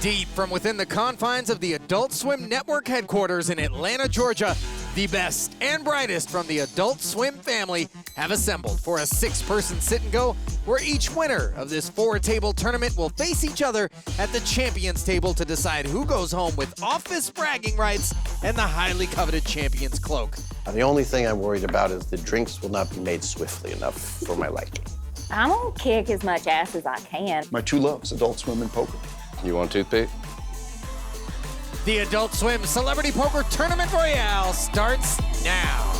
Deep from within the confines of the Adult Swim Network headquarters in Atlanta, Georgia, the best and brightest from the Adult Swim family have assembled for a 6-person sit and go where each winner of this 4-table tournament will face each other at the champions table to decide who goes home with office bragging rights and the highly coveted champion's cloak. The only thing I'm worried about is the drinks will not be made swiftly enough for my liking. I'm gonna kick as much ass as I can. My two loves, Adult Swim and poker. You want toothpaste? The Adult Swim Celebrity Poker Tournament Royale starts now.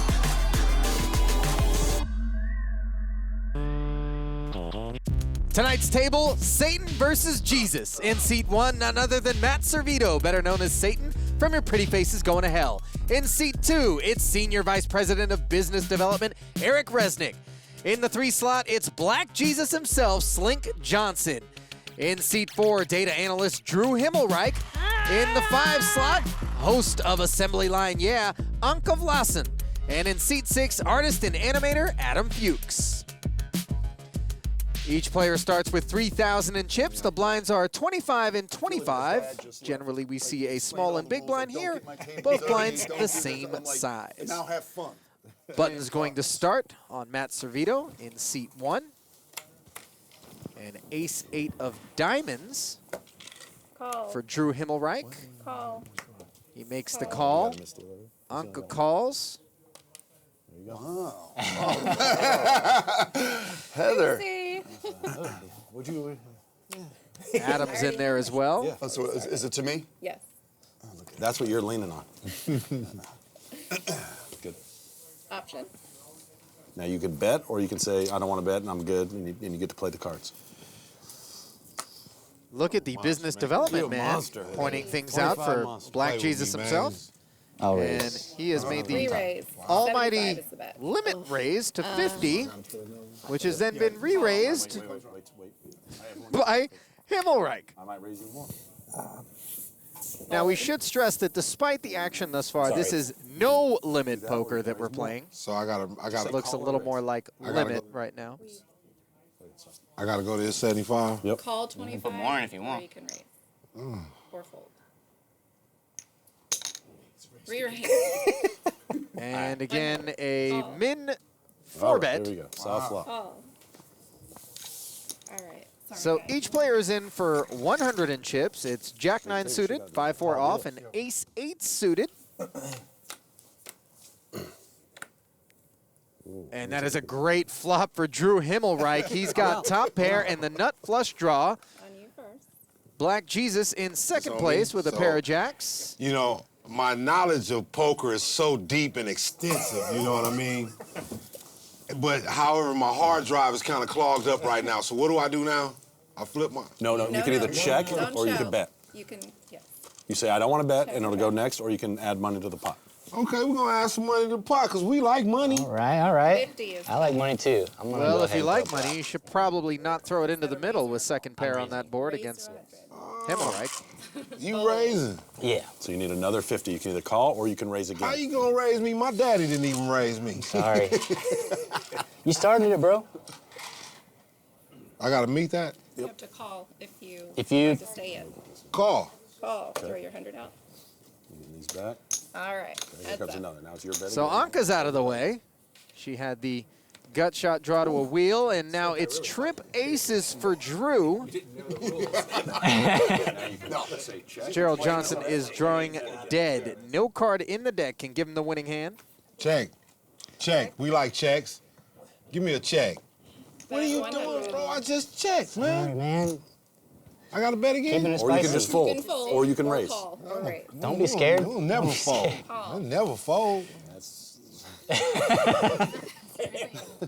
Tonight's table, Satan versus Jesus. In seat 1, none other than Matt Servitto, better known as Satan, from Your Pretty Faces Going to Hell. In seat 2, it's Senior Vice President of Business Development, Erik Resnick. In the 3 slot, it's Black Jesus himself, Slink Johnson. In seat 4, data analyst Drew Himmelreich. In the 5 slot, host of Assembly Line Yeah, Anca Vlasan. And in seat 6, artist and animator Adam Fuchs. Each player starts with 3,000 in chips. The blinds are 25 and 25. Generally, we see a small and big blind here. Both blinds the same size. Now have fun. Button's going to start on Matt Servitto in seat 1. And ace-8 of diamonds Call. for Drew Himmelreich. Call. He makes the call. Anca calls. Wow. Heather. Would you? Adam's in there as well. Yeah. So is it to me? Yes. That's what you're leaning on. Good. Option. Now you can bet, or you can say, I don't want to bet, and I'm good, and you get to play the cards. Look at the business development man pointing things out for Black Jesus himself. And he has made the Re-raise. almighty 75 is the bet. limit raise to 50, which has then been re-raised by Himmelreich. I might raise you more. Now, we should stress that despite the action thus far, this is no limit poker that we're playing. So I gotta It looks a little more like gotta limit go. right now. I gotta go to this 75. Yep. Call 25. put more in if you want. Or you can raise. Or fold. Re-raise. And again, a min All 4 right, bet. Here we go. Soft flop. Call. All right. Sorry, So guys. each player is in for 100 in chips. It's Jack 9 suited, 5-4 off, and Ace 8 suited. And that is a great flop for Drew Himmelreich. He's got top pair and the nut flush draw. On you first. Black Jesus in second So place me? with a So- pair of jacks. You know, my knowledge of poker is so deep and extensive, you know what I mean? But however, my hard drive is kind of clogged up right now. So what do I do now? I flip my... No, you can either check Don't or you show. can bet. You can, yes. You say, I don't want to bet, and it'll go next, or you can add money to the pot. Okay, we're gonna add some money to the pot, because we like money. All right. 50 is I like money too. I'm gonna Well, go if ahead you and like go money, you should probably not throw it into the middle with second pair on that board raise against to 100. Himmelreich. You raising. Yeah. So you need another 50. You can either call or you can raise again. How you gonna raise me? My daddy didn't even raise me. Sorry. You started it, bro. I gotta meet that? You have to call if you If you- want to stay in. Call. Call. Throw your 100 out. Getting these back. All right. Here Heads comes up. another. Now it's your bet. So again. Anca's out of the way. She had the gut shot draw to a wheel, and now it's trip aces for Drew. Gerald Johnson is drawing dead. No card in the deck can give him the winning hand. Check. Check. We like checks. Give me a check. What are Bet you 100. doing, bro? I just checked, All man. right, man. I gotta bet Keeping again. it Or you can spicy. just You fold. can fold. Or you can or raise. Call. Or raise. Don't be scared. I'll never fold. I'll never fold.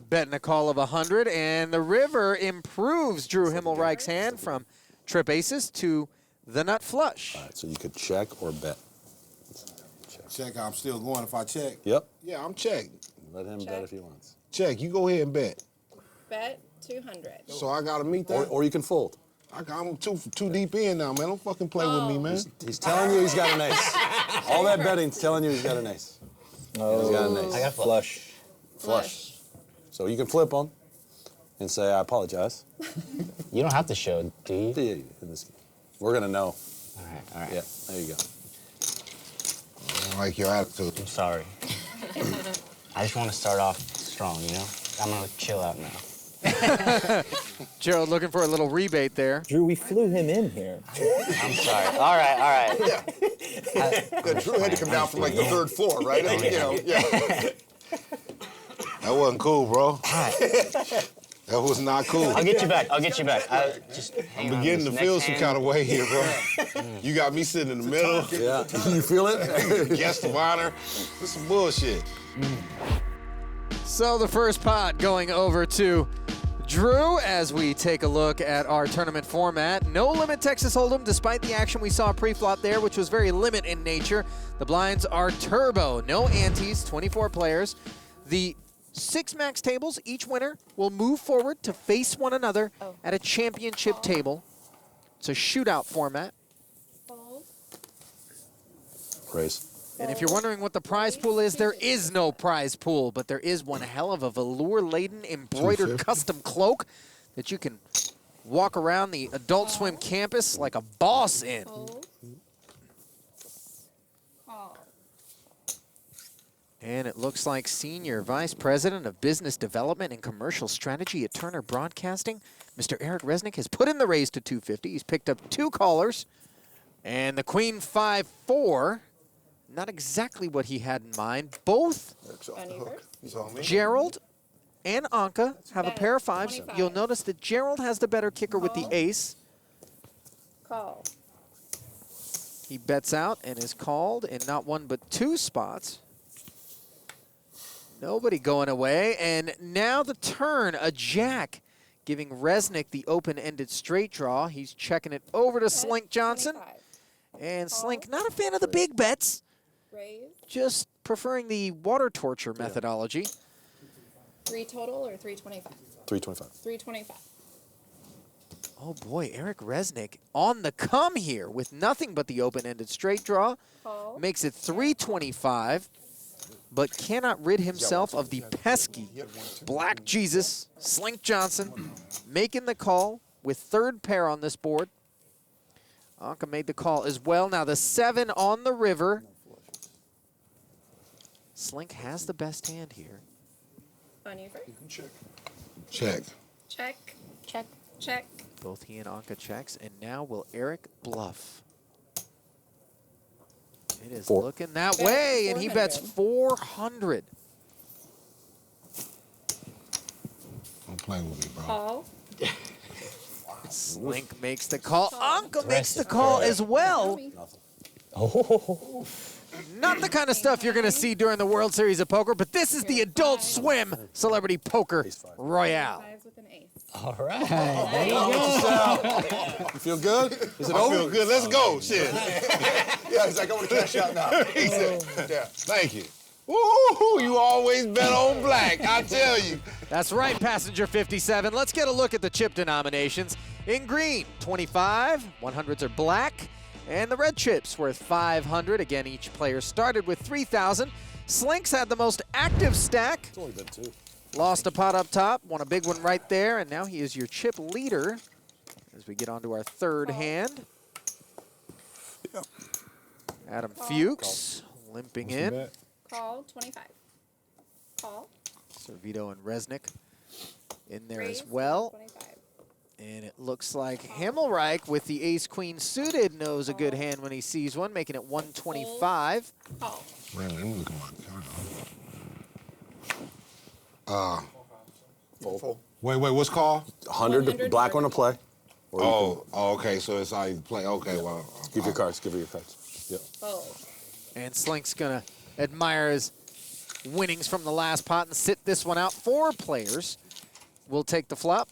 Betting a call of 100, and the river improves Drew Himmelreich's hand from trip aces to the nut flush. All right, so you could check or bet. Check. I'm still going if I check. Yep. Yeah, I'm checked. Let him bet if he wants. Check. You go ahead and bet. Bet 200. So I gotta meet that. Or you can fold. I'm too deep in now, man. Don't fucking play with me, man. He's telling you he's got an ace. All that betting's telling you he's got an ace. Oh, He's got an ace. I got flush. Flush. So you can flip him and say, I apologize. You don't have to show, do you? Yeah, in this, we're gonna know. All right. Yeah, there you go. I don't like your attitude. I'm sorry. I just want to start off strong, you know? I'm gonna chill out now. Gerald looking for a little rebate there. Drew, we flew him in here. I'm sorry. All right. Yeah, Drew had to come down from like the 3rd floor, right? You know, yeah. That wasn't cool, bro. That was not cool. I'll get you back. Just hang I'm on beginning to this feel next some hand. kind of way here, bro. You got me sitting in the middle. Yeah, you feel it? Guest of honor. This some bullshit. So the first pot going over to Drew as we take a look at our tournament format. No limit Texas Hold'em, despite the action we saw pre-flop there, which was very limit in nature. The blinds are turbo, no antes, 24 players. The 6 max tables, each winner will move forward to face one another at a championship table. It's a shootout format. Fold. Raise. And if you're wondering what the prize pool is, there is no prize pool, but there is one hell of a velour-laden embroidered custom cloak that you can walk around the Adult Swim campus like a boss in. Fold. Call. And it looks like Senior Vice President of Business Development and Commercial Strategy at Turner Broadcasting, Mr. Erik Resnick, has put in the raise to 250. He's picked up 2 callers. And the Queen 5-4, not exactly what he had in mind. Both Uneven. Gerald and Anca have a Bet. pair of 5s. 25. You'll notice that Gerald has the better kicker with the Call. ace. Call. He bets out and is called in not 1 but 2 spots. Nobody going away, and now the turn, a jack, giving Resnick the open-ended straight draw. He's checking it over to Slink Johnson. 25. And Slink, not a fan of the big bets, Raise. just preferring the water torture methodology. 3 total or 325? 325. 325. Oh boy, Erik Resnick on the come here with nothing but the open-ended straight draw. Call. Makes it 325, but cannot rid himself of the pesky Black Jesus, Slink Johnson, making the call with 3rd pair on this board. Anca made the call as well. Now the 7 on the river. Slink has the best hand here. Uneven. Check. Check. Check. Check. Both he and Anca checks, and now will Erik bluff? It is 4. looking that Bet way, and he bets 400. Don't play with me, bro. Call. Slink makes the call. Anca makes the call as well. Oh. Not the kind of stuff you're going to see during the World Series of Poker, but this is the Adult Swim Celebrity Poker Royale. 5s with an ace. All right. There you go. You feel good? Is it I over? feel good. Let's go. Shit. Yeah, he's like, I want to cash out now. He said, yeah. Thank you. Woo, you always bet on black, I tell you. That's right, Passenger 57. Let's get a look at the chip denominations. In green, 25, 100s are black, and the red chips worth 500. Again, each player started with 3,000. Slink's had the most active stack. It's only been 2. Lost a pot up top, won a big one right there, and now he is your chip leader as we get on to our 3rd hand. Yeah. Adam Fuchs limping in. Call. 25. Call. Servitto and Resnick in there Raise. as well. 25. And it looks like Himmelreich with the ace-queen suited knows a good hand when he sees one, making it 125. Call. Really, let me look at my Full. wait, what's called? 100, 100 black one to play. Or you Okay, so it's how you play. Okay, well. can give your cards. Give her your cards. Yep. Fold. And Slink's gonna admire his winnings from the last pot and sit this one out. 4 players will take the flop.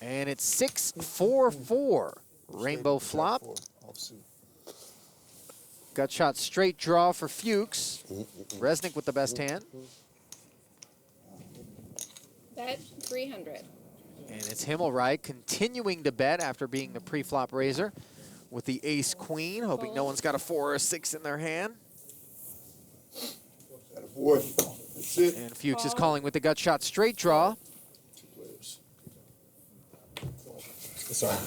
And it's 6-4-4. Rainbow flop. Gut shot straight draw for Fuchs. Resnick with the best hand. Bet 300. And it's Himmelreich continuing to bet after being the pre-flop raiser with the ace-queen, hoping no one's got a 4 or a 6 in their hand. Boy, that's it. And Fuchs is calling with the gut shot straight draw. Sorry.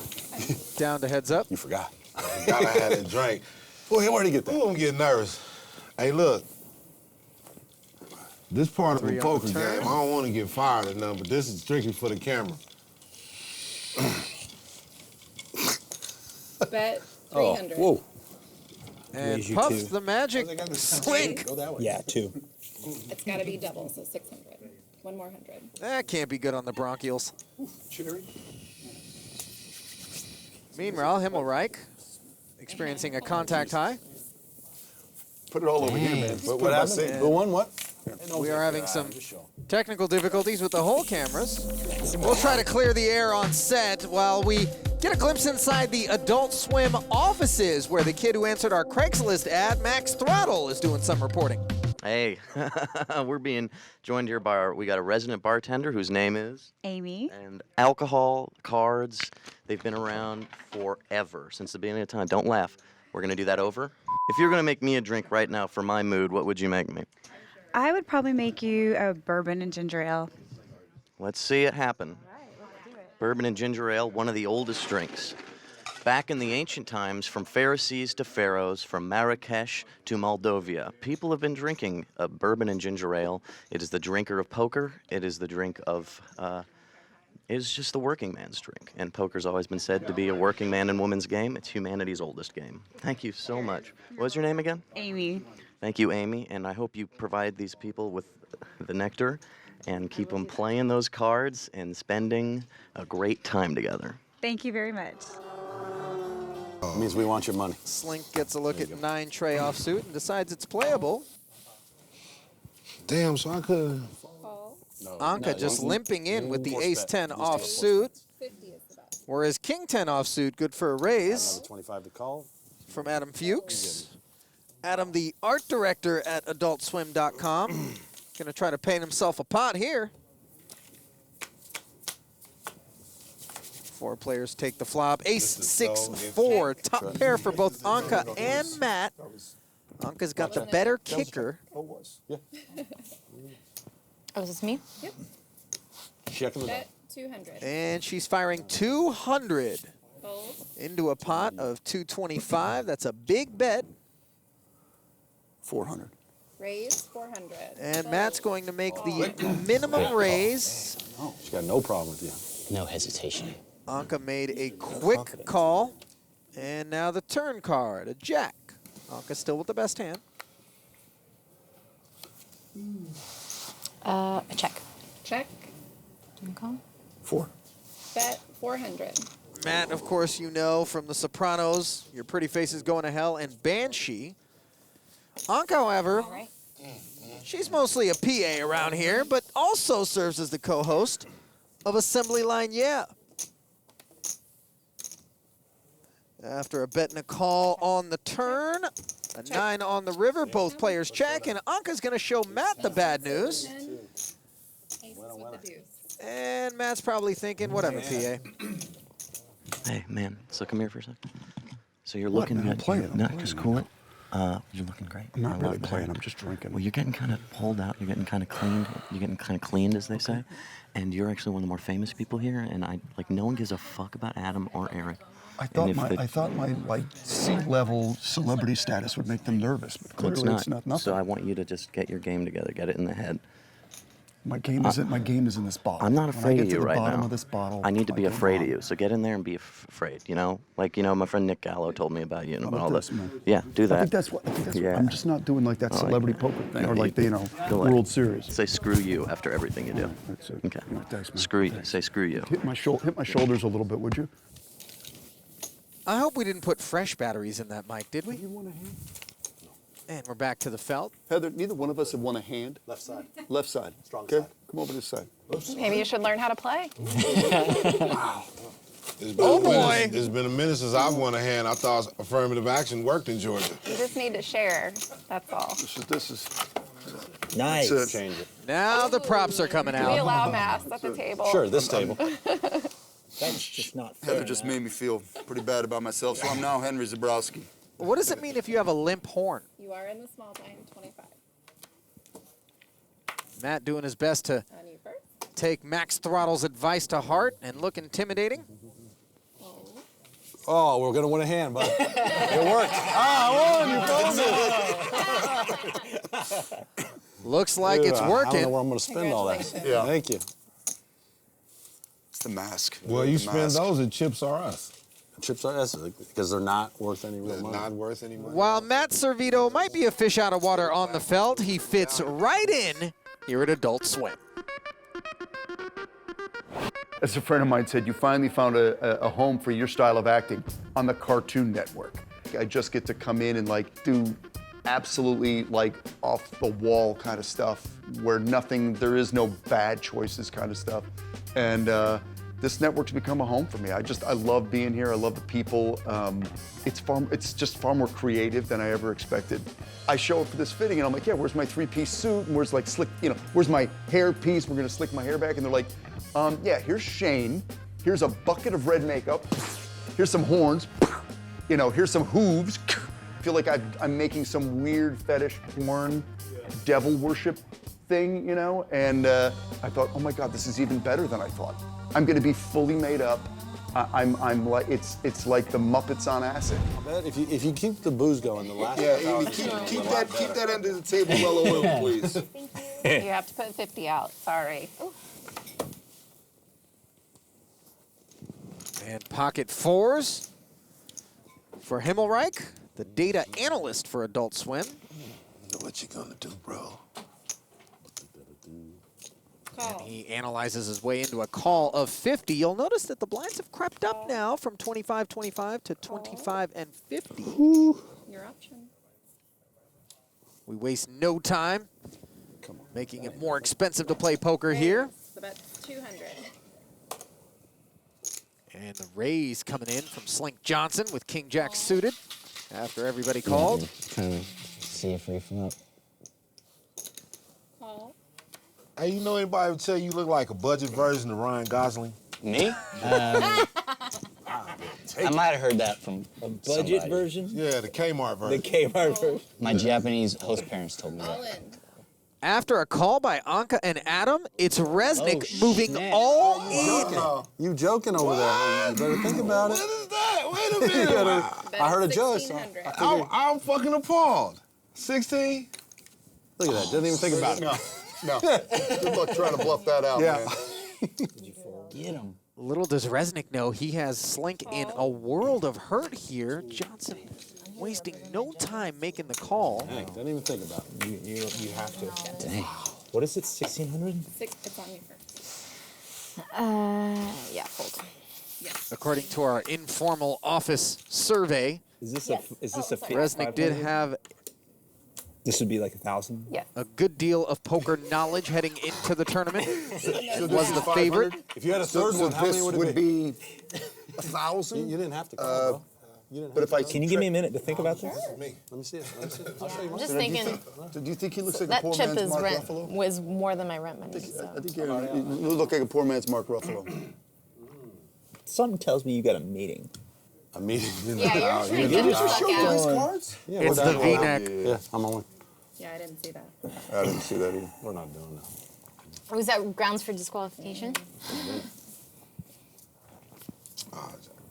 Down to heads up. You forgot. I forgot I had a drink. Boy, where'd he get that? Ooh, I'm getting nervous. Hey, look. This part of Three a on the poker turn. game, I don't want to get fired or nothing, but this is strictly for the camera. Bet Oh, 300. whoa. And Raise you puffs two. the magic Slink. Go that way. Yeah, 2. It's got to be double, so 600. One more 100. That can't be good on the bronchioles. Cherry. Meanwhile, Himmelreich experiencing a contact high. Put it all over here, man. What happened? Who won what? We are having some technical difficulties with the whole cameras. We'll try to clear the air on set while we get a glimpse inside the Adult Swim offices where the kid who answered our Craigslist ad, Max Throttle, is doing some reporting. Hey, we're being joined here by we got a resident bartender whose name is Amy. and alcohol, cards, they've been around forever, since the beginning of time. Don't laugh. We're going to do that over. If you're going to make me a drink right now for my mood, what would you make me? I would probably make you a bourbon and ginger ale. Let's see it happen. Bourbon and ginger ale, one of the oldest drinks. Back in the ancient times, from Pharisees to pharaohs, from Marrakesh to Moldavia, people have been drinking bourbon and ginger ale. It is the drinker of poker. It is the drink of, it is just the working man's drink. And poker's always been said to be a working man and woman's game. It's humanity's oldest game. Thank you so much. What was your name again? Amy. Thank you, Amy. And I hope you provide these people with the nectar and keep them playing those cards and spending a great time together. Thank you very much. It means we want your money. Slink gets a look at 9 tray offsuit and decides it's playable. Damn, so I could. Call. Anca just limping in with the Force ace bet. 10 Just offsuit, 50 is the best. whereas king 10 offsuit good for a raise Another 25 to call. from Adam Fuchs. Adam, the art director at AdultSwim.com, gonna try to paint himself a pot here. 4 players take the flop. Ace, This is 6, so 4. Top pair for both Anca and Matt. Anca's got the better kicker. Oh, it was. Yeah. Oh, is this me? Yep. Checking the Bet 200. And she's firing 200 Fold. into a pot of 225. That's a big bet. 400. Raise 400. And Matt's going to make the minimum raise. Oh, she got no problem with you. No hesitation. Anca made a quick call. And now the turn card, a jack. Anca still with the best hand. A check. Check. Okay. 4. Bet 400. Matt, of course, you know from The Sopranos, Your Pretty Face is Going to Hell, and Banshee. Anca, however, All right. she's mostly a PA around here, but also serves as the co-host of Assembly Line Yeah. After a bet and a call on the turn, a 9 on the river, both players check, and Anca's going to show Matt the bad news. 10. Aces with the deuce. And Matt's probably thinking, whatever, PA. Hey, man, so come here for a second. So you're looking man? I'm good. playing, I'm No, playing, just man. cool it. You're looking great. I'm not I really love that. playing, I'm just drinking. Well, you're getting kind of pulled out. You're getting kind of cleaned. You're getting kind of cleaned, as they say. And you're actually one of the more famous people here. And no one gives a fuck about Adam or Erik. I And thought if my like C-level celebrity status would make them nervous, but Well, clearly it's not. nothing. So I want you to just get your game together. Get it in the head. My game is in this bottle. I'm not When I afraid get of to you the right bottom now. of this bottle, I need to be go afraid of wrong. you. So get in there and be afraid. You know, my friend Nick Gallo told me about you and How about about all this, that. man? Yeah, do that. I think that's what. Yeah. I'm just not doing like that I like celebrity that. poker thing No, or like you- the go like- World Series. Say screw you after everything you do. That's it. Okay. Yeah, thanks, man. Screw you. Say screw you. Hit my shoulders a little bit, would you? I hope we didn't put fresh batteries in that mic, did we? You want a hand? And we're back to the felt. Heather, neither one of us have won a hand. Left side. Left side. Strong okay? side. Come over this side. Maybe you should learn how to play. Oh, boy. It's been a minute since I've won a hand. I thought affirmative action worked in Georgia. You just need to share. That's all. This is. Nice. That's it. Change it. Now the props are coming We out. allow mass at the table. Sure, this table. That's just not fair. Heather just made me feel pretty bad about myself, so I'm now Henry Zabrowski. What does it mean if you have a limp horn? You are in the small blind, 25. Matt doing his best to On you first. take Max Throttle's advice to heart and look intimidating. Oh, we're gonna win a hand, bud. It worked. I won. You called Looks like it's it. I don't know working. where I'm gonna spend all that. Yeah. Thank you. It's the mask. Well, you The spend mask. those and chips are us. Chips are because they're not worth any real They're money. not worth any money. While Matt Servitto might be a fish out of water on the felt, he fits right in here at Adult Swim. As a friend of mine said, you finally found a home for your style of acting on the Cartoon Network. I just get to come in and like do absolutely like off the wall kind of stuff where there is no bad choices kind of stuff. And this network's become a home for me. I love being here. I love the people. It's just far more creative than I ever expected. I show up for this fitting and I'm like, yeah, where's my 3-piece suit? And where's like slick, where's my hair piece? We're gonna slick my hair back. And they're like, yeah, here's Shane. Here's a bucket of red makeup. Here's some horns. Here's some hooves. I feel like I'm making some weird fetish porn, devil worship thing, And I thought, oh my God, this is even better than I thought. I'm gonna be fully made up. I'm like, it's like the Muppets on acid. I bet if you keep the booze going, the last. Yeah, Amy, keep that under the table well oiled, please. You have to put 50 out, sorry. And pocket fours for Himmelreich, the data analyst for Adult Swim. What you gonna do, bro? And he analyzes his way into a call of 50. You'll notice that the blinds have crept up now from 25-25 to 25 and 50. Your option. We waste no time making it more expensive to play poker here. So that's 200. And the raise coming in from Slink Johnson with King Jack suited after everybody called. Trying to see a free flop. Hey, you know anybody would tell you look like a budget version of Ryan Gosling? Me? I might have heard that from A budget somebody. version? Yeah, the Kmart version. The Kmart version. My Japanese host parents told me All that. in. After a call by Anca and Adam, it's Resnick Oh, moving snap. all in. You joking over there? You better think about What it. is that? Wait a minute. I heard a judge. So 1,600. I'm fucking appalled. 16? look at that. Didn't even think about it. No. Good luck trying to bluff that out, Yeah. man. Get him. Little does Resnick know he has Slink in a world of hurt here. Johnson wasting no time making the call. Dang, didn't even think about it. You have to. Dang. What is it, 1,600? It's on you first. Yeah, fold. According to our informal office survey, Is this Yes. a Resnick did 500? have This would be like 1,000? Yes. a good deal of poker knowledge heading into the tournament. Was the favorite. If you had a third one, how many This would it would be? be 1,000. You didn't have to call, bro. You didn't But have if I Can you give me a minute to think about this? Let me see it. Let me see it. I'll show you I'm mine. just thinking Do you think he looks like a that poor chip man's is Mark rent Ruffalo? was more than my rent money. So. I think you look like a poor man's Mark Ruffalo. Something tells me you got a meeting. A meeting. Yeah, you're Did you just show you his cards? Yeah, It's we're the done. V-neck. Yeah, I'm on one. Yeah, I didn't see that. I didn't see that either. We're not doing that. Was that grounds for disqualification?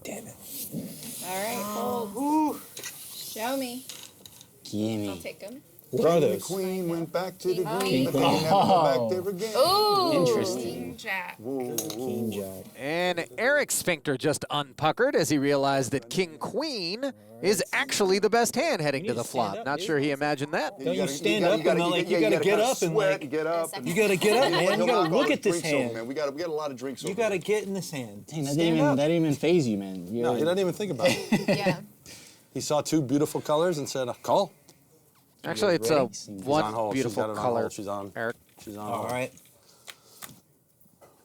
Damn it. All right, fold. Show me. Gimme. I'll take them. What are The those? queen went back to the King green. The queen. queen had to go back there again. Ooh. Interesting. King Jack. King Jack. And Eric's sphincter just unpuckered as he realized that King Queen is actually the best hand heading to the flop. Not sure he imagined that. Don't you stand up and like you gotta get up and like get up. you gotta get up, man. You gotta look at this Drinks over, hand. man. We got a lot of drinks. You over gotta there. get in this hand. Dang, that Stand up. didn't even phase you, man. No, he didn't even think about it. Yeah. He saw two beautiful colors and said, call. Actually, it's a She's on one hold. She's beautiful got it on color. hold. She's on. Eric, She's on. All hold. right.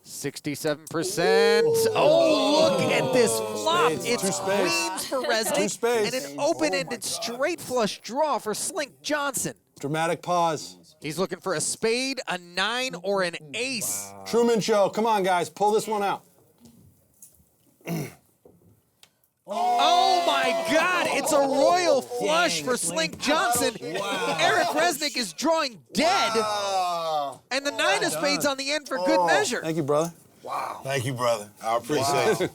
67%. Oh, look at this flop. spades. It's Two spades. queens for Two Resnick spades. and an open-ended straight flush draw for Slink Johnson. Dramatic pause. He's looking for a spade, a 9, or an ace. Truman Show. Come on, guys. Pull this one out. Oh my God! It's a royal flush for Slink Johnson. Eric Resnick is drawing dead, and the 9 of spades on the end for good measure. Thank you, brother. Thank you, brother. I appreciate it.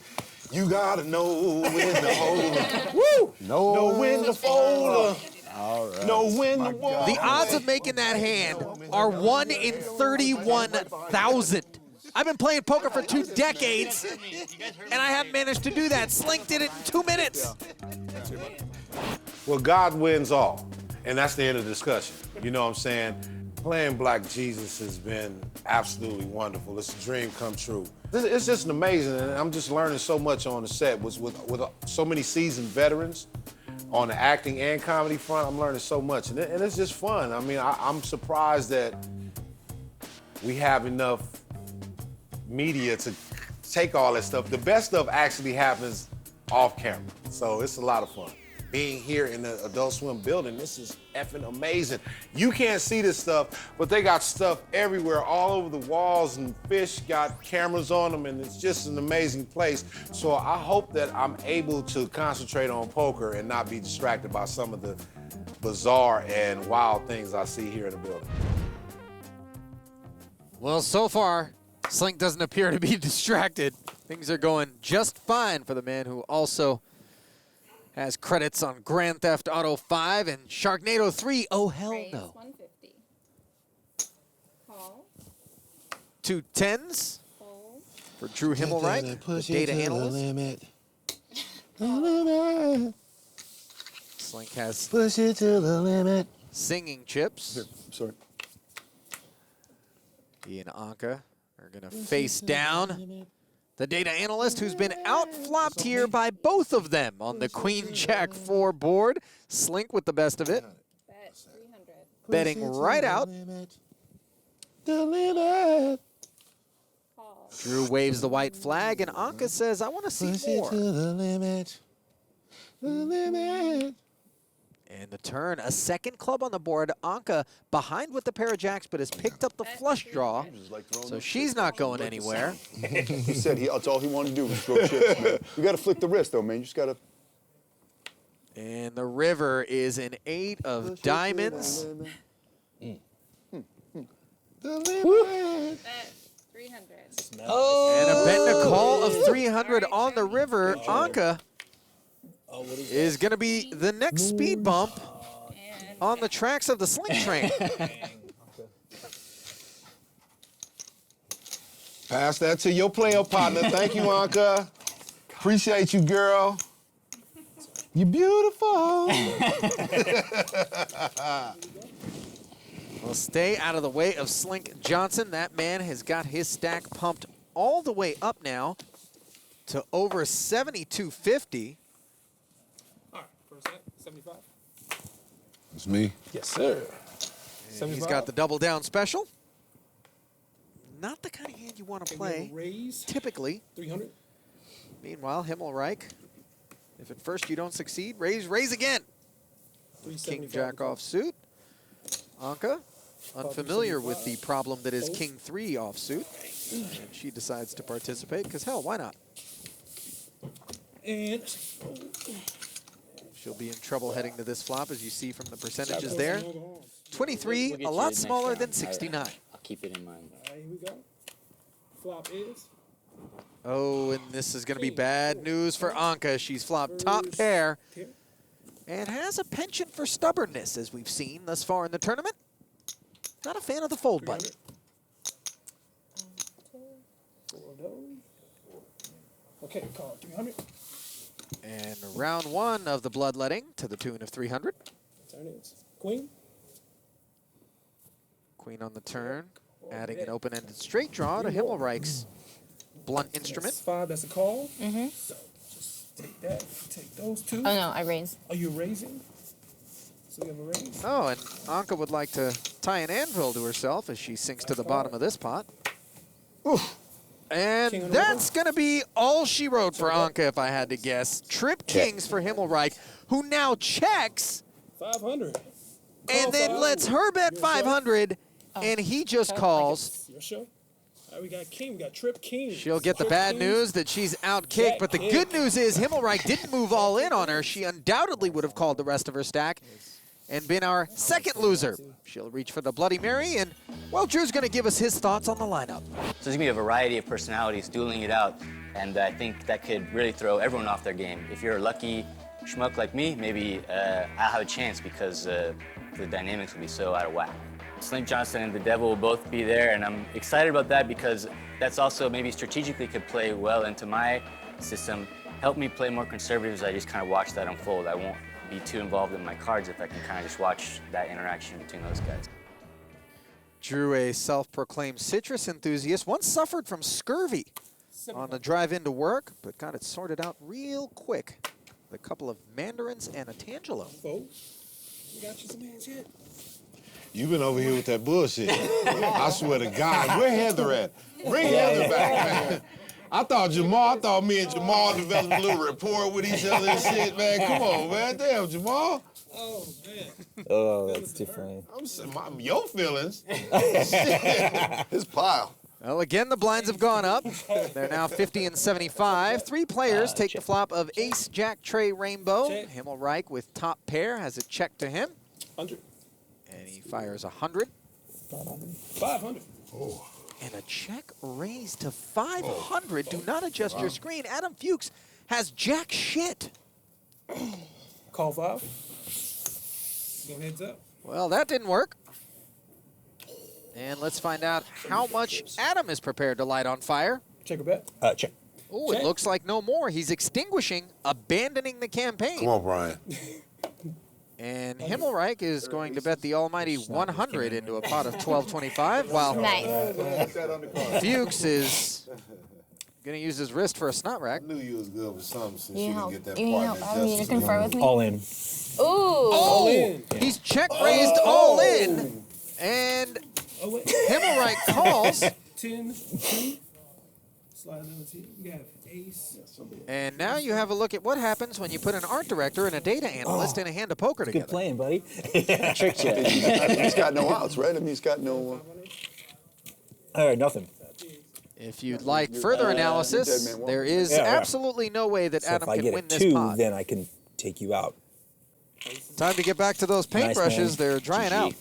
You gotta know when to hold 'em. Woo! Know when to fold 'em. All right. Know when to walk. The odds of making that hand are 1 in 31,000. I've been playing poker for 2 decades, and I haven't managed to do that. Slink did it in 2 minutes. Well, God wins all, and that's the end of the discussion. You know what I'm saying? Playing Black Jesus has been absolutely wonderful. It's a dream come true. It's just amazing, and I'm just learning so much on the set. With so many seasoned veterans on the acting and comedy front, I'm learning so much, and it's just fun. I mean, I'm surprised that we have enough media to take all that stuff. The best stuff actually happens off camera, so it's a lot of fun. Being here in the Adult Swim building, this is effing amazing. You can't see this stuff, but they got stuff everywhere, all over the walls, and Fish got cameras on them, and it's just an amazing place. So I hope that I'm able to concentrate on poker and not be distracted by some of the bizarre and wild things I see here in the building. Well, so far, Slink doesn't appear to be distracted. Things are going just fine for the man who also has credits on Grand Theft Auto 5 and Sharknado 3. Oh, hell no. 150. Call. 2 10s for Drew Himmelreich, the data analyst. Slink has push it to the limit. Singing chips. Here, sorry. He and Anca are going to face down the data analyst, who's been out-flopped here by both of them on the Queen Jack 4 board. Slink with the best of it. Bet 300. Betting right out. The limit. Call. Drew waves the white flag, and Anca says, I want to see more. To the limit. The limit. And the turn, a second club on the board. Anca behind with the pair of jacks, but has picked up the flush draw, so she's not going anywhere. He said that's all he wanted to do was throw chips, man. You got to flick the wrist, though, man. You just got to. And the river is an 8 of diamonds. The limit. Bet 300. And a bet and a call of 300 on the river. Anca is going to be the next speed bump on the tracks of the Slink train. Pass that to your player partner. Thank you, Anca. Appreciate you, girl. You're beautiful. Well, stay out of the way of Slink Johnson. That man has got his stack pumped all the way up now to over 7,250. All right, first set, 75. It's me. Yes, sir. And he's got the double down special. Not the kind of hand you want to play, Raise. typically. 300. Meanwhile, Himmelreich, if at first you don't succeed, raise again. King Jack offsuit. Anca, unfamiliar with the problem that is King 3 offsuit. And she decides to participate, because hell, why not? And she'll be in trouble heading to this flop, as you see from the percentages there. 23, a lot smaller than 69. I'll keep it in mind. all right, here we go. Flop is. Oh, and this is going to be bad news for Anca. She's flopped top pair and has a penchant for stubbornness, as we've seen thus far in the tournament. Not a fan of the fold button. 4 of those. Okay, call 300. And round 1 of the bloodletting to the tune of 300. Turn is queen. Queen on the turn, adding an open-ended straight draw to Himmelreich's blunt instrument. That's 5, that's a call. Mm-hmm. So just take that, take those 2. Oh, no, I raise. Are you raising? So we have a raise. Oh, and Anca would like to tie an anvil to herself as she sinks to the bottom of this pot. Oof. And that's going to be all she wrote for Anca, if I had to guess. Trip kings for Himmelreich, who now checks 500. and then lets her bet 500, and he just calls. Your show. All right, we got king, we got trip king. She'll get the bad news that she's out-kicked, but the good news is Himmelreich didn't move all in on her. She undoubtedly would have called the rest of her stack and been our second loser. She'll reach for the Bloody Mary, and, well, Drew's going to give us his thoughts on the lineup. So there's going to be a variety of personalities dueling it out. And I think that could really throw everyone off their game. If you're a lucky schmuck like me, maybe I'll have a chance because the dynamics will be so out of whack. Slink Johnson and the Devil will both be there, and I'm excited about that because that's also maybe strategically could play well into my system. Help me play more conservative as I just kind of watch that unfold. I won't be too involved in my cards if I can kind of just watch that interaction between those guys. Drew, a self-proclaimed citrus enthusiast, once suffered from scurvy on the drive into work, but got it sorted out real quick with a couple of mandarins and a tangelo. You got you some hands yet? You've been over here with that bullshit. I swear to God. Where Heather at? Bring Heather back, man. I thought me and Jamal developed a little rapport with each other and shit, man. Come on, man. Damn, Jamal. Oh, man. Oh, that's too funny. I'm saying your feelings. His pile. Well, again, the blinds have gone up. They're now 50 and 75. 3 players take the flop of Ace, Jack, Trey, Rainbow. Himmelreich with top pair has it checked to him. 100. And he fires 100. 500. Oh. And a check raised to 500. Do not adjust your screen. Adam Fuchs has jack shit. Call 5. Go heads up. Well, that didn't work. And let's find out how much Adam is prepared to light on fire. Check a bet. Check. Oh, it looks like no more. He's extinguishing, abandoning the campaign. Come on, Brian. And Himmelreich is going to bet the almighty 100 into a pot of 1225, while Fuchs is going to use his wrist for a snot rack. I knew you was good with something since You you help. didn't get that You partner help. You justice. to confer with me. All in. Ooh. Oh, in. he's check raised all in, and Himmelreich calls. 10, 2. Slide another 10. You got ace. And now you have a look at what happens when you put an art director and a data analyst in a hand of poker together. Good playing, buddy. Tricked you. He's got no outs, right? I mean, he's got no... All right, nothing. If you'd like further analysis, there is absolutely no way that Adam can win this pot. If I get a 2, then I can take you out. Time to get back to those paintbrushes. They're drying out.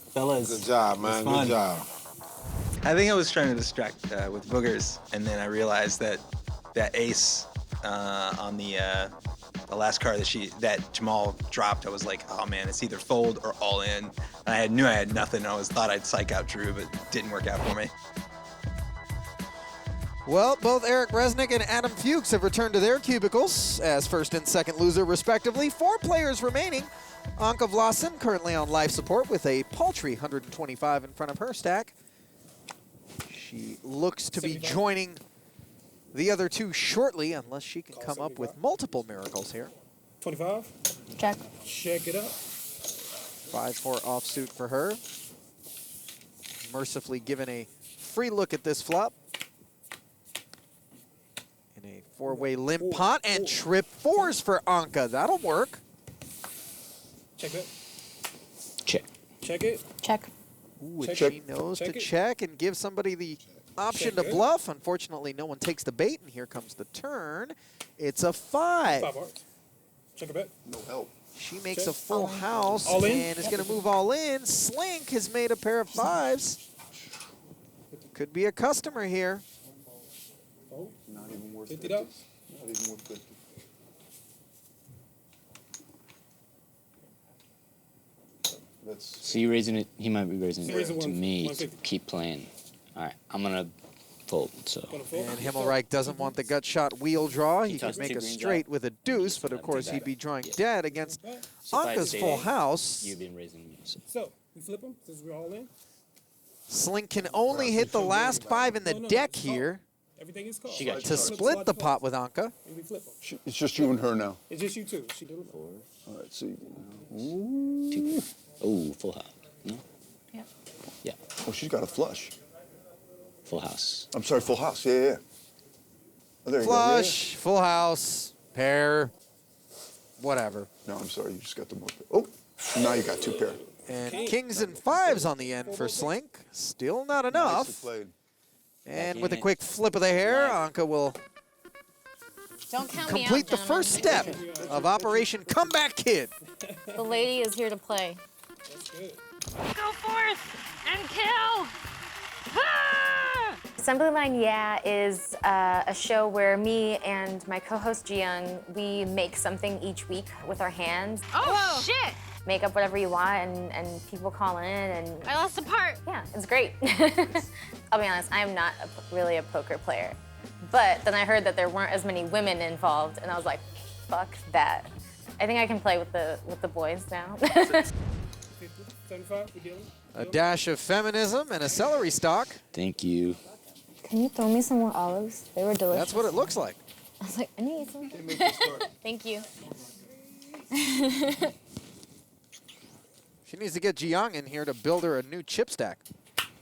Fellas. Good job, man. Good job. I think I was trying to distract with boogers, and then I realized that that ace on the last card that Jamal dropped, I was like, oh man, it's either fold or all in. And I knew I had nothing. I thought I'd psych out Drew, but it didn't work out for me. Well, both Erik Resnick and Adam Fuchs have returned to their cubicles as first and second loser, respectively. 4 players remaining. Anca Vlasan currently on life support with a paltry 125 in front of her stack. She looks to be joining the other 2 shortly, unless she can come up with multiple miracles here. 25. Check. Check it up. 5-4 offsuit for her. Mercifully given a free look at this flop. In a 4-way limp pot and trip 4s for Anca. That'll work. Check it. Check. Check it. Check. Ooh, Check. she knows to check and give somebody the option to bluff. Unfortunately, no one takes the bait, and here comes the turn. It's a 5. 5 hearts. Check a bet. No help. She makes a full house All in? and is going to move all in. Slink has made a pair of 5s. Could be a customer here. Not even worth $50. Not even worth 50. So you raising it? He might be raising He's raising it to one- me to 150. keep playing. All right, I'm gonna fold. So. And Himmelreich doesn't want the gut shot wheel draw. He could tossed make 2 a greens straight out. with a deuce, but of course he'd be drawing dead against So if I Anca's stayed full in, house. You've been raising me. So. So, we flip them since we're all in. Slink can only hit the last 5 in the deck here Everything is called. She got to split the pot with Anca. And we flip them. It's just you and her now. It's just you two. She did it. All right, so you, 2 pair. Oh, full house. No. Yeah. Yeah. oh, she's got a flush. Full house. I'm sorry, full house. Yeah, yeah, yeah. Oh, there you Flush, full house, pair, whatever. go. Yeah. No, I'm sorry, you just got the more. Oh, now you got 2 pair. And kings and 5s on the end for Slink. Still not enough. Nicely played. And with a quick flip of the hair, Anca will Don't count me out, complete the gentlemen. first step of Operation Comeback Kid. The lady is here to play. Go forth and kill! Ah! Assembly Line Yeah is a show where me and my co-host Jiyoung, we make something each week with our hands. Oh, shit! Make up whatever you want, and people call in, and I lost a part. yeah, it's great. I'll be honest, I'm not really a poker player. But then I heard that there weren't as many women involved, and I was like, fuck that. I think I can play with the boys now. 75, we dealing? A dash of feminism and a celery stalk. Thank you. Can you throw me some more olives? They were delicious. That's what it looks like. I was like, I need some. Thank you. She needs to get Jiyoung in here to build her a new chip stack.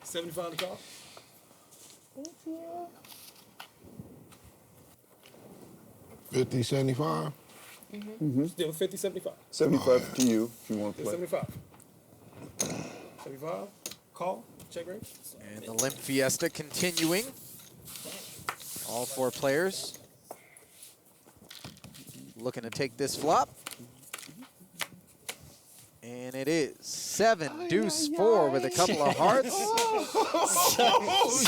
75 to call. Thank you. 50, 75. Still 50, 75. 75 to you if you want to Still play. 75. 75. Call. Check range. And the Limp Fiesta continuing. All 4 players looking to take this flop. And it is 7, deuce, 4 with a couple of hearts.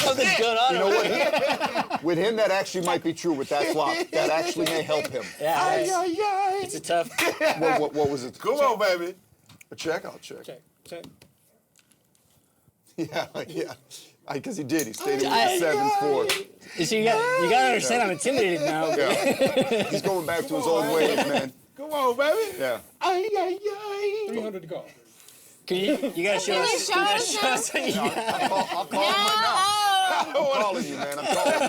Something's going on. You know what? With him, that actually might be true with that flop. That actually may help him. Yeah, it's a tough. What was it? Come on, baby. A check? I'll check. Check. Yeah. Because he did. He stayed with 7-4. You see, you gotta understand I'm intimidated now. Yeah. He's going back to his old ways, man. Come on, baby. Yeah. 300 to call. You gotta show us. You gotta show us what you got. I'll call him right now. I'm calling you, man. I'm calling you.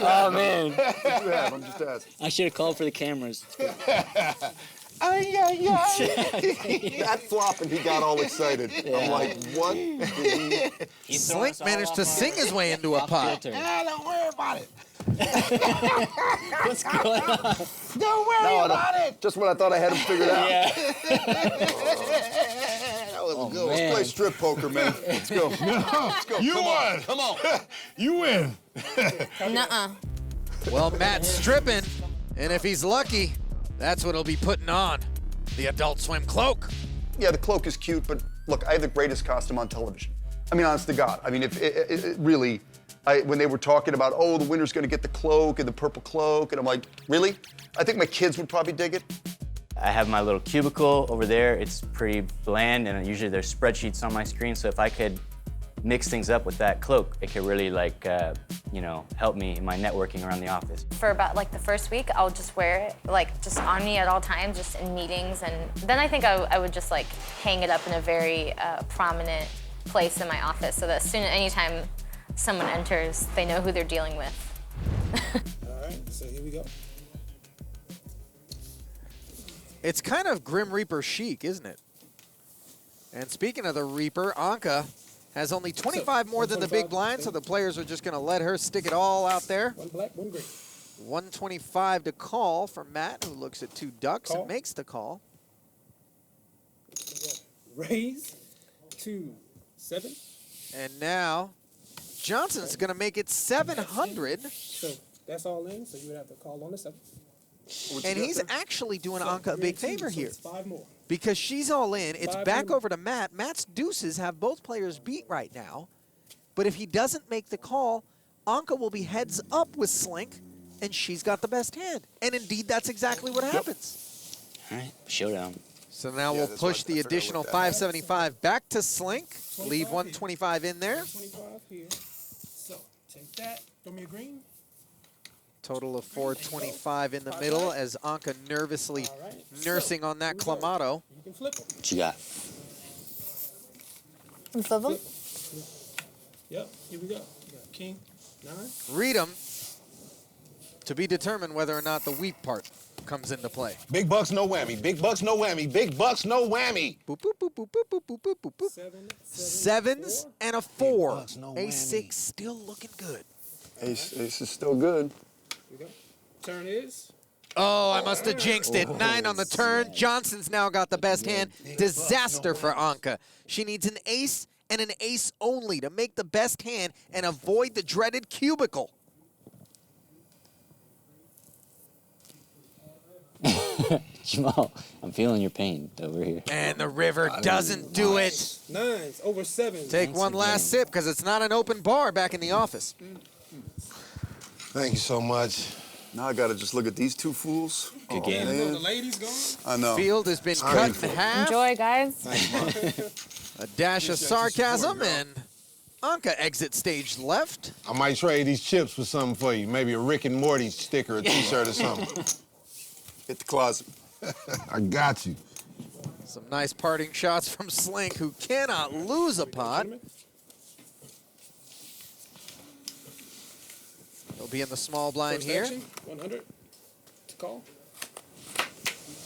Oh, man. What do you have? I'm just asking. I should have called for the cameras. That flop and he got all excited. I'm like, what? Slink managed to sing his way into a pot. Don't worry about it. What's going on? Don't worry about it. Just when I thought I had him figured out. That was good. Let's play strip poker, man. Let's go. Let's go. You won. Come on. You win. Nuh-uh. Well, Matt's stripping, and if he's lucky, that's what he'll be putting on. The Adult Swim cloak. Yeah, the cloak is cute, but look, I have the greatest costume on television. I mean, honest to God. I mean, if it really, when they were talking about, oh, the winner's going to get the cloak and the purple cloak, and I'm like, really? I think my kids would probably dig it. I have my little cubicle over there. It's pretty bland, and usually there's spreadsheets on my screen. So if I could mix things up with that cloak, it could really help me in my networking around the office. For about like the first week, I'll just wear it like just on me at all times, just in meetings, and then I think I would just like hang it up in a very prominent place in my office, so that anytime someone enters, they know who they're dealing with. All right, so here we go. It's kind of Grim Reaper chic, isn't it? And speaking of the Reaper, Anca has only 25 more than the big blind, so the players are just going to let her stick it all out there. 1 black, 1 green. 125 to call from Matt, who looks at 2 ducks Call. and makes the call. Raise to 7. And now Johnson's going to make it 700. So that's all in, so you would have to call on the 7. And he's actually doing Anca a big favor here. 5 more. Because she's all in, it's 5 back more. over to Matt. Matt's deuces have both players beat right now. But if he doesn't make the call, Anca will be heads up with Slink, and she's got the best hand. And indeed, that's exactly what happens. All right, showdown. So now we'll push the additional 575 back to Slink. Leave 125 in there. 25 here. So take that. Throw me a green. Total of 425 in the middle as Anca nervously nursing on that Clamato. You can flip them. What you got? Flip them? Yep, here we go. We got king, 9. Read them to be determined whether or not the weak part comes into play. Big bucks, no whammy. Big bucks, no whammy. Big bucks, no whammy. Boop, boop, boop, boop, boop, boop, boop, boop, boop. 7s and a 4. bucks, no A6 still looking good. Ace is still good. Here we go. Turn is. Oh, I must have jinxed it. 9 on the turn. Johnson's now got the best hand. Disaster for Anca. She needs an ace and an ace only to make the best hand and avoid the dreaded cubicle. Jamal, I'm feeling your pain over here. And the river doesn't do it. Nines over 7. Take one last sip, because it's not an open bar back in the office. Thank you so much. Now I gotta just look at these two fools. Good game. Man. The ladies gone? I know. Field has been cut in half. Enjoy, guys. A dash of sarcasm, and Anca exits stage left. I might trade these chips for something for you. Maybe a Rick and Morty sticker, a t-shirt or something. Hit the closet. I got you. Some nice parting shots from Slink, who cannot lose a pot. He'll be in the small blind First here. action, 100 to call.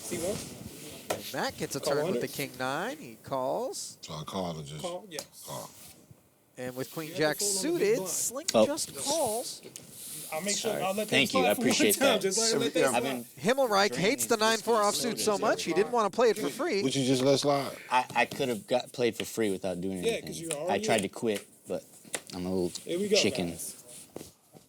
C1. And Matt gets a Call turn with 100. the king-9. He calls. So I call or just Call, yes. call. And with You queen-jack have to fold on the big suited, blind. Slink Oh. just calls. I'll make sure Sorry. I'll let Thank that you, slide I for one appreciate time. that. Just let that I've slide. been, Himmelreich hates the 9-4 offsuit so much, he didn't want to play it for free. Would you just let slide? I could have got played for free without doing Yeah, anything. 'cause you're I already tried in. to quit, but I'm a little Here we go, chicken. guys.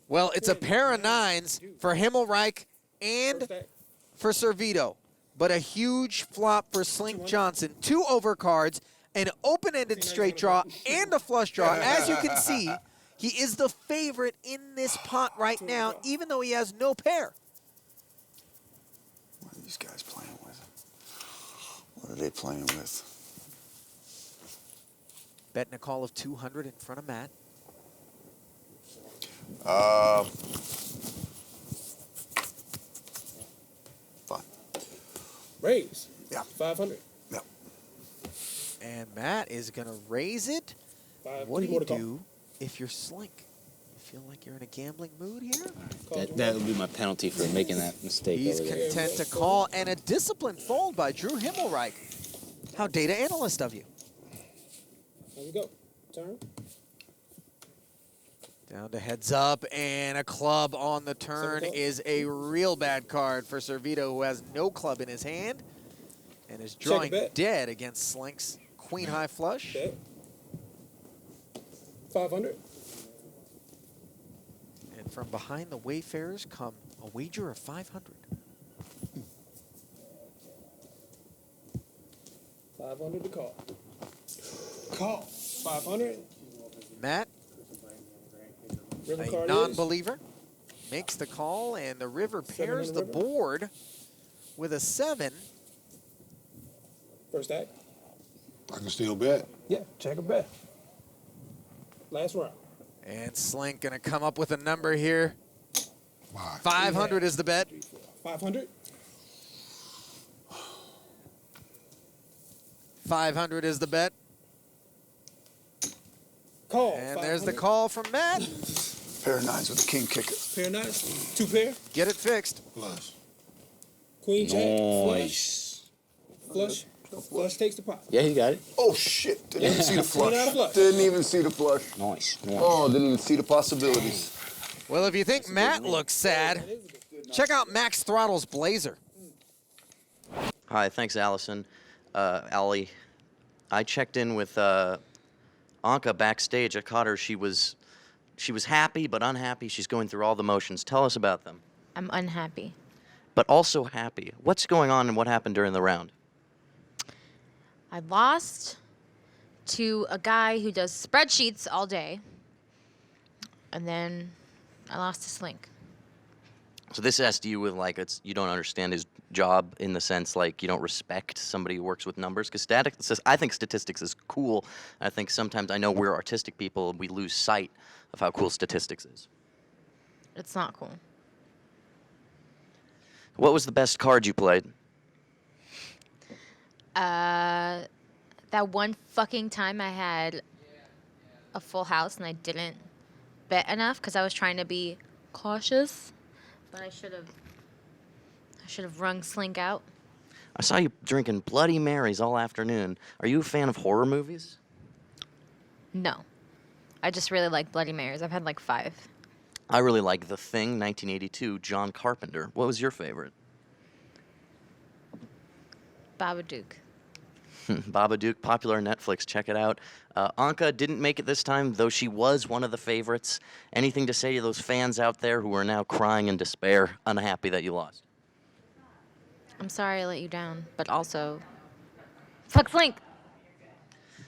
Well, it's a pair of 9s for Himmelreich and First act. for Servitto, but a huge flop for Slink Johnson. 2 overcards, an open-ended straight draw, and a flush draw. As you can see, he is the favorite in this pot right now, even though he has no pair. What are these guys playing with? What are they playing with? Betting a call of 200 in front of Matt. Fine. Raise. Yeah. 500. Yeah. And Matt is going to raise it. What do Three more you to call. do if you're Slink? You feel like you're in a gambling mood here? That would be my penalty for making that mistake He's over there. content to call, and a disciplined fold by Drew Himmelreich. How data analyst of you. There we go. Turn. Down to heads up, and a club on the turn is a real bad card for Servitto, who has no club in his hand and is drawing bet. dead against Slink's queen-high flush. Bet. 500. And from behind the Wayfarers come a wager of 500. 500 to call. Call. 500. Matt, River a card non-believer, makes the call, and the river pairs in the the river. board with a 7. First act. I can still bet. Yeah, check a bet. Last round. And Slink gonna come up with a number here. Why? 500 is the bet. 500. 500 is the bet. Call. And there's the 500. call from Matt. Pair of 9s with the king kicker. Pair nines. 2 pair. Get it fixed. Flush. Queen jack. Nice. Flush. Flush takes the pot. Yeah, he got it. Oh shit! Didn't even see the Run out of flush. flush. Didn't even see the flush. Nice. Oh, didn't even see the possibilities. Well, if you think Matt looks sad, check out Max Throttle's blazer. Hi, thanks, Allison. Allie, I checked in with Anca backstage. I caught her. She was happy but unhappy. She's going through all the motions. Tell us about them. I'm unhappy. But also happy. What's going on and what happened during the round? I lost to a guy who does spreadsheets all day. And then I lost to Slink. So this has to do with like you don't understand his job in the sense like you don't respect somebody who works with numbers, because I think statistics is cool. I think sometimes I know we're artistic people and we lose sight of how cool statistics is. It's not cool. What was the best card you played? That one fucking time I had a full house and I didn't bet enough because I was trying to be cautious, but I should have rung Slink out. I saw you drinking Bloody Marys all afternoon. Are you a fan of horror movies? No. I just really like Bloody Marys. I've had like 5. I really like The Thing, 1982, John Carpenter. What was your favorite? Babadook. Babadook, popular on Netflix. Check it out. Anca didn't make it this time, though she was one of the favorites. Anything to say to those fans out there who are now crying in despair, unhappy that you lost? I'm sorry I let you down, but also, fuck Slink.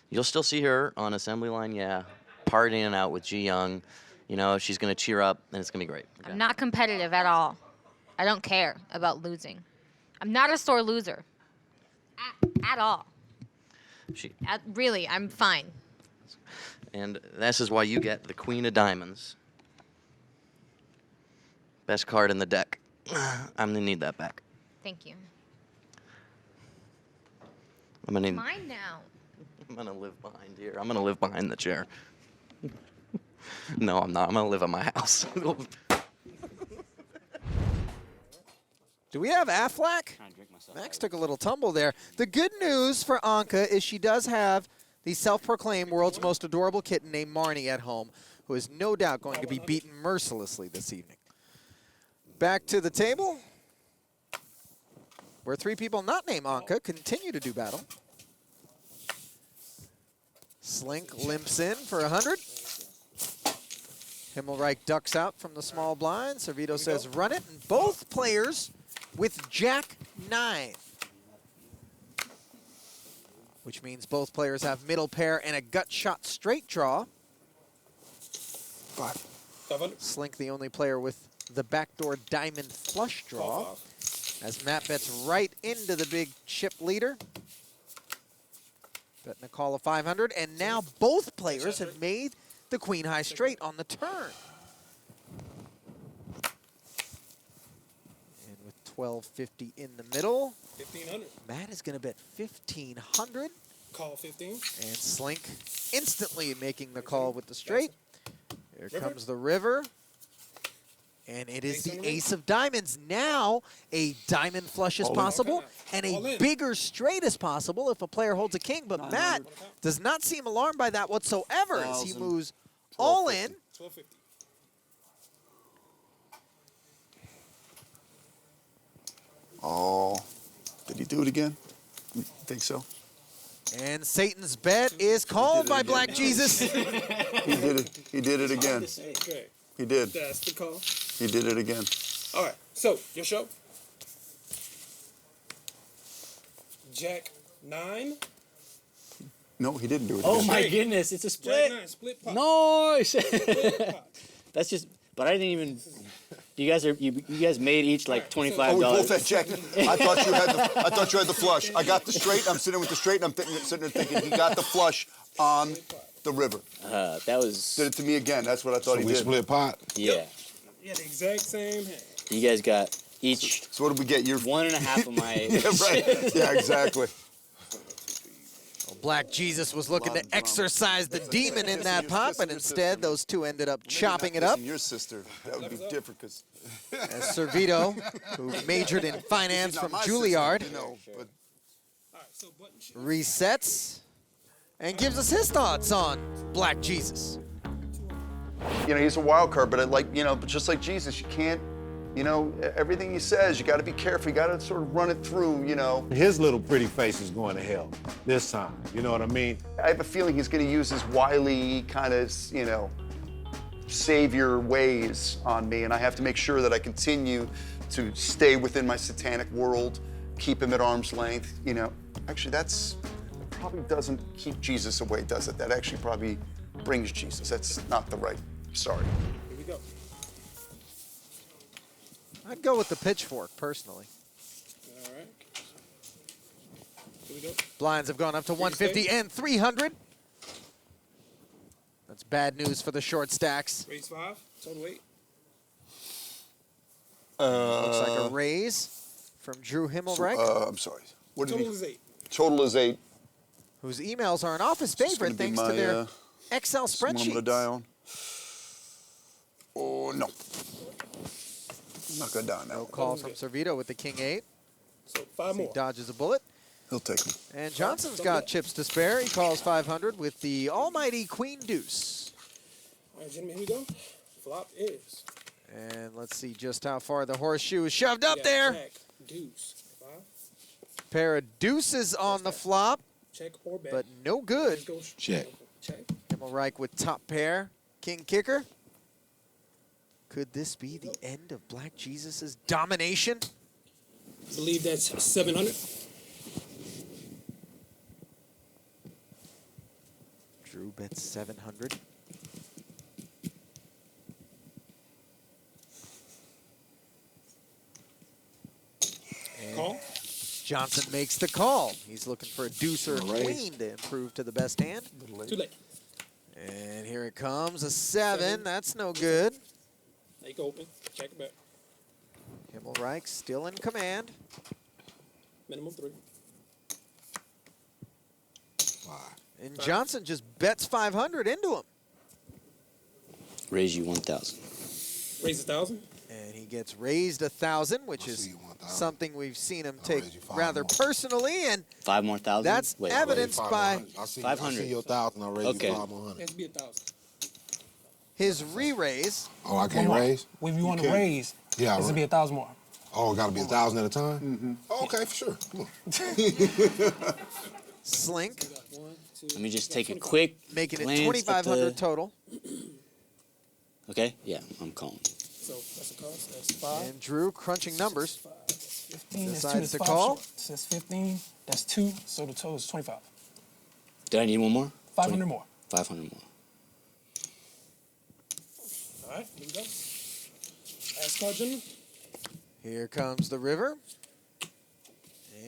You'll still see her on assembly line, yeah, partying out with Ji Young. You know, she's going to cheer up, and it's going to be great. Okay? I'm not competitive at all. I don't care about losing. I'm not a sore loser. At all. Really, I'm fine. And this is why you get the Queen of Diamonds. Best card in the deck. I'm going to need that back. Thank you. I'm going to need... Mine now. I'm going to live behind here. I'm going to live behind the chair. No, I'm not. I'm going to live at my house. Do we have Aflac? Max took a little tumble there. The good news for Anca is she does have the self-proclaimed world's most adorable kitten named Marnie at home, who is no doubt going to be beaten mercilessly this evening. Back to the table, where three people not named Anca continue to do battle. Slink limps in for 100. Himmelreich ducks out from the small blind. Servitto says run it, and both players with Jack 9. Which means both players have middle pair and a gut shot straight draw. 500. Slink the only player with the backdoor diamond flush draw. As Matt bets right into the big chip leader. Betting a call of 500, and now both players have made the queen high straight on the turn. And with 1250 in the middle, 1500. Matt is going to bet 1500. Call 15. And Slink instantly making the call with the straight. Here comes the river. And it is the ace of diamonds. Now a diamond flush is possible and a bigger straight is possible if a player holds a king. But Matt does not seem alarmed by that whatsoever as he moves all in. 1250. Oh, did he do it again? I think so. And Satan's bet is called by Black Jesus. He did it. He did it again. Okay. He did. That's the call. He did it again. All right. So, your show. Jack 9. No, he didn't do it. Oh again. my goodness, it's a split. Jack 9, split pot. Nice. Split pot. That's just, but I didn't even, you guys made each like $25. Oh, we both had Jack. I thought you had the flush. I got the straight. I'm sitting with the straight, and I'm sitting there thinking he got the flush on the river. That was. Did it to me again. That's what I thought he did. split pot. Yeah. Yeah, the exact same hand. You guys got each. So what did we get? You're 1.5 of my. Yeah, right. Yeah, exactly. Black Jesus was looking to exorcise the demon in that pot, but instead those two ended up chopping it up. Your sister, that would be different because. As Servitto, who majored in finance from Juilliard, resets and gives us his thoughts on Black Jesus. You know, he's a wild card, but but just like Jesus, you can't, everything he says, you got to be careful. You got to sort of run it through, His little pretty face is going to hell this time. You know what I mean? I have a feeling he's going to use his wily kind of, savior ways on me, and I have to make sure that I continue to stay within my satanic world, keep him at arm's length. Actually, that probably doesn't keep Jesus away, does it? That actually probably brings Jesus. That's not the right. Sorry. Here we go. I'd go with the pitchfork, personally. All right. Here we go. Blinds have gone up to 150 and 300. That's bad news for the short stacks. Raise 5. Total 8. Looks like a raise from Drew Himmelreich. I'm sorry. What did Total is 8. Total is 8. Whose emails are an office favorite thanks to their Excel I'm going to spreadsheets. die on. Oh, no. I'm not going to die on that. No call from Servitto with the king 8. So 5 more. He dodges a bullet. He'll take him. And Johnson's got chips to spare. He calls 500 with the almighty queen deuce. All right, gentlemen, here we go. Flop is. And let's see just how far the horseshoe is shoved up Yeah, there. Jack, deuce. 5. Pair of deuces on the flop, Check or bet. but no good. Check. Check. Himmelreich with top pair, king kicker. Could this be the end of Black Jesus' domination? I believe that's 700. Drew bets 700. And Call. Johnson makes the call. He's looking for a deuce or a queen to improve to the best hand. Too late. And here it comes, a 7. That's no good. Make open. Check it back. Himmelreich still in command. Minimum 3. And Johnson just bets 500 into him. Raise you 1,000. Raise 1,000. And he gets raised 1,000, which is something we've seen him take rather personally, and 5 more thousand. that's evidenced by 500. I see your 1,000. I'll raise Okay. you 500. Has to be 1,000. his re-raise. Oh, I can't raise? If you want to can. raise, Yeah, it's to be 1,000 more. Oh, it got to be 1,000 at a time? Mm-hmm. Oh, okay, for sure. Come on. Slink. Let me just take a quick Making it glance at 2,500 the- total. Okay, yeah, I'm calling. So that's a cost. That's 5. And Drew crunching numbers. 15. That's 2. Decides That's to 5 call. short. So that's 15. That's 2. So the total is 25. Did I need one more? 500 more. 500 more. All right, here we go. Last card, gentlemen. Here comes the river.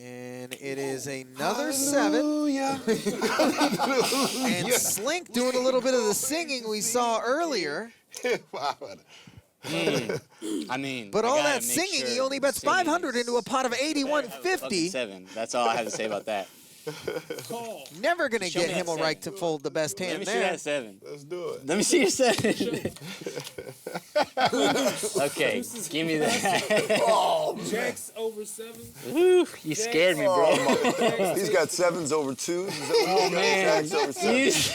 And it is another 7. And Slink doing a little bit of the singing we saw earlier. I mean, But I all gotta that make singing, sure he only bets singing 500 into a pot of fucking 81.50. 7. That's all I have to say about that. Call. Never going to Show get me that Himmelreich to 7. fold the best Let hand me see there. that 7. Let's do it. Let me see your 7. Okay, give me that. Jacks over 7. Woo, you scared me, bro. He's got 7s over 2s. Is that what Oh, he's got? man. Jacks over 7s.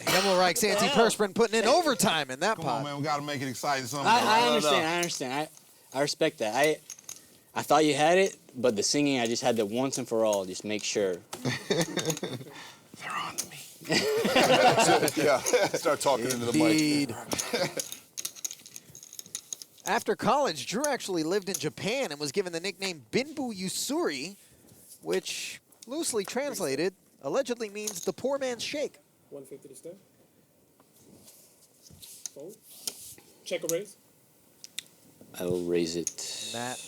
Himmelreich's antiperspirant putting in overtime in that Come pot. on, man. We got to make it exciting somehow. I understand. I respect that. I thought you had it, but the singing, I just had to once and for all, just make sure. They're on to me. Yeah, start talking into the mic. Indeed. After college, Drew actually lived in Japan and was given the nickname Binbu Yusuri, which, loosely translated, allegedly means the poor man's shake. 150 to stay. Fold. Check or raise. I will raise it. Matt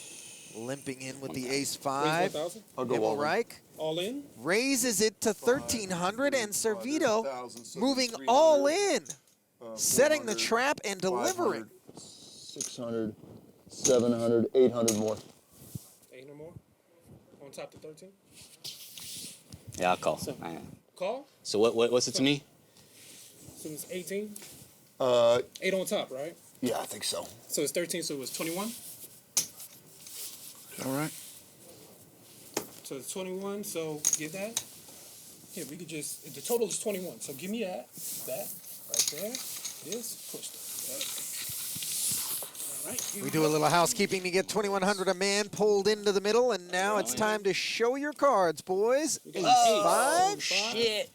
limping in with the Raise ace-5. 1,000. I'll go all in. Himmelreich All in. raises it to 1,300, and Servitto moving all in, setting the trap and delivering. 600, 700, 800 more. 800 more. On top to 13. Yeah, I'll call. Call. So what's it to me? So it's 18. 8 on top, right? Yeah, I think so. So it's 13. So it was 21. All right. So it's 21. So give that. Yeah, we could just. The total is 21. So give me that. That right there. This pushed it. All right. We do a little housekeeping to get 2,100 a man pulled into the middle, and now it's time to show your cards, boys. Ace-5. Shit.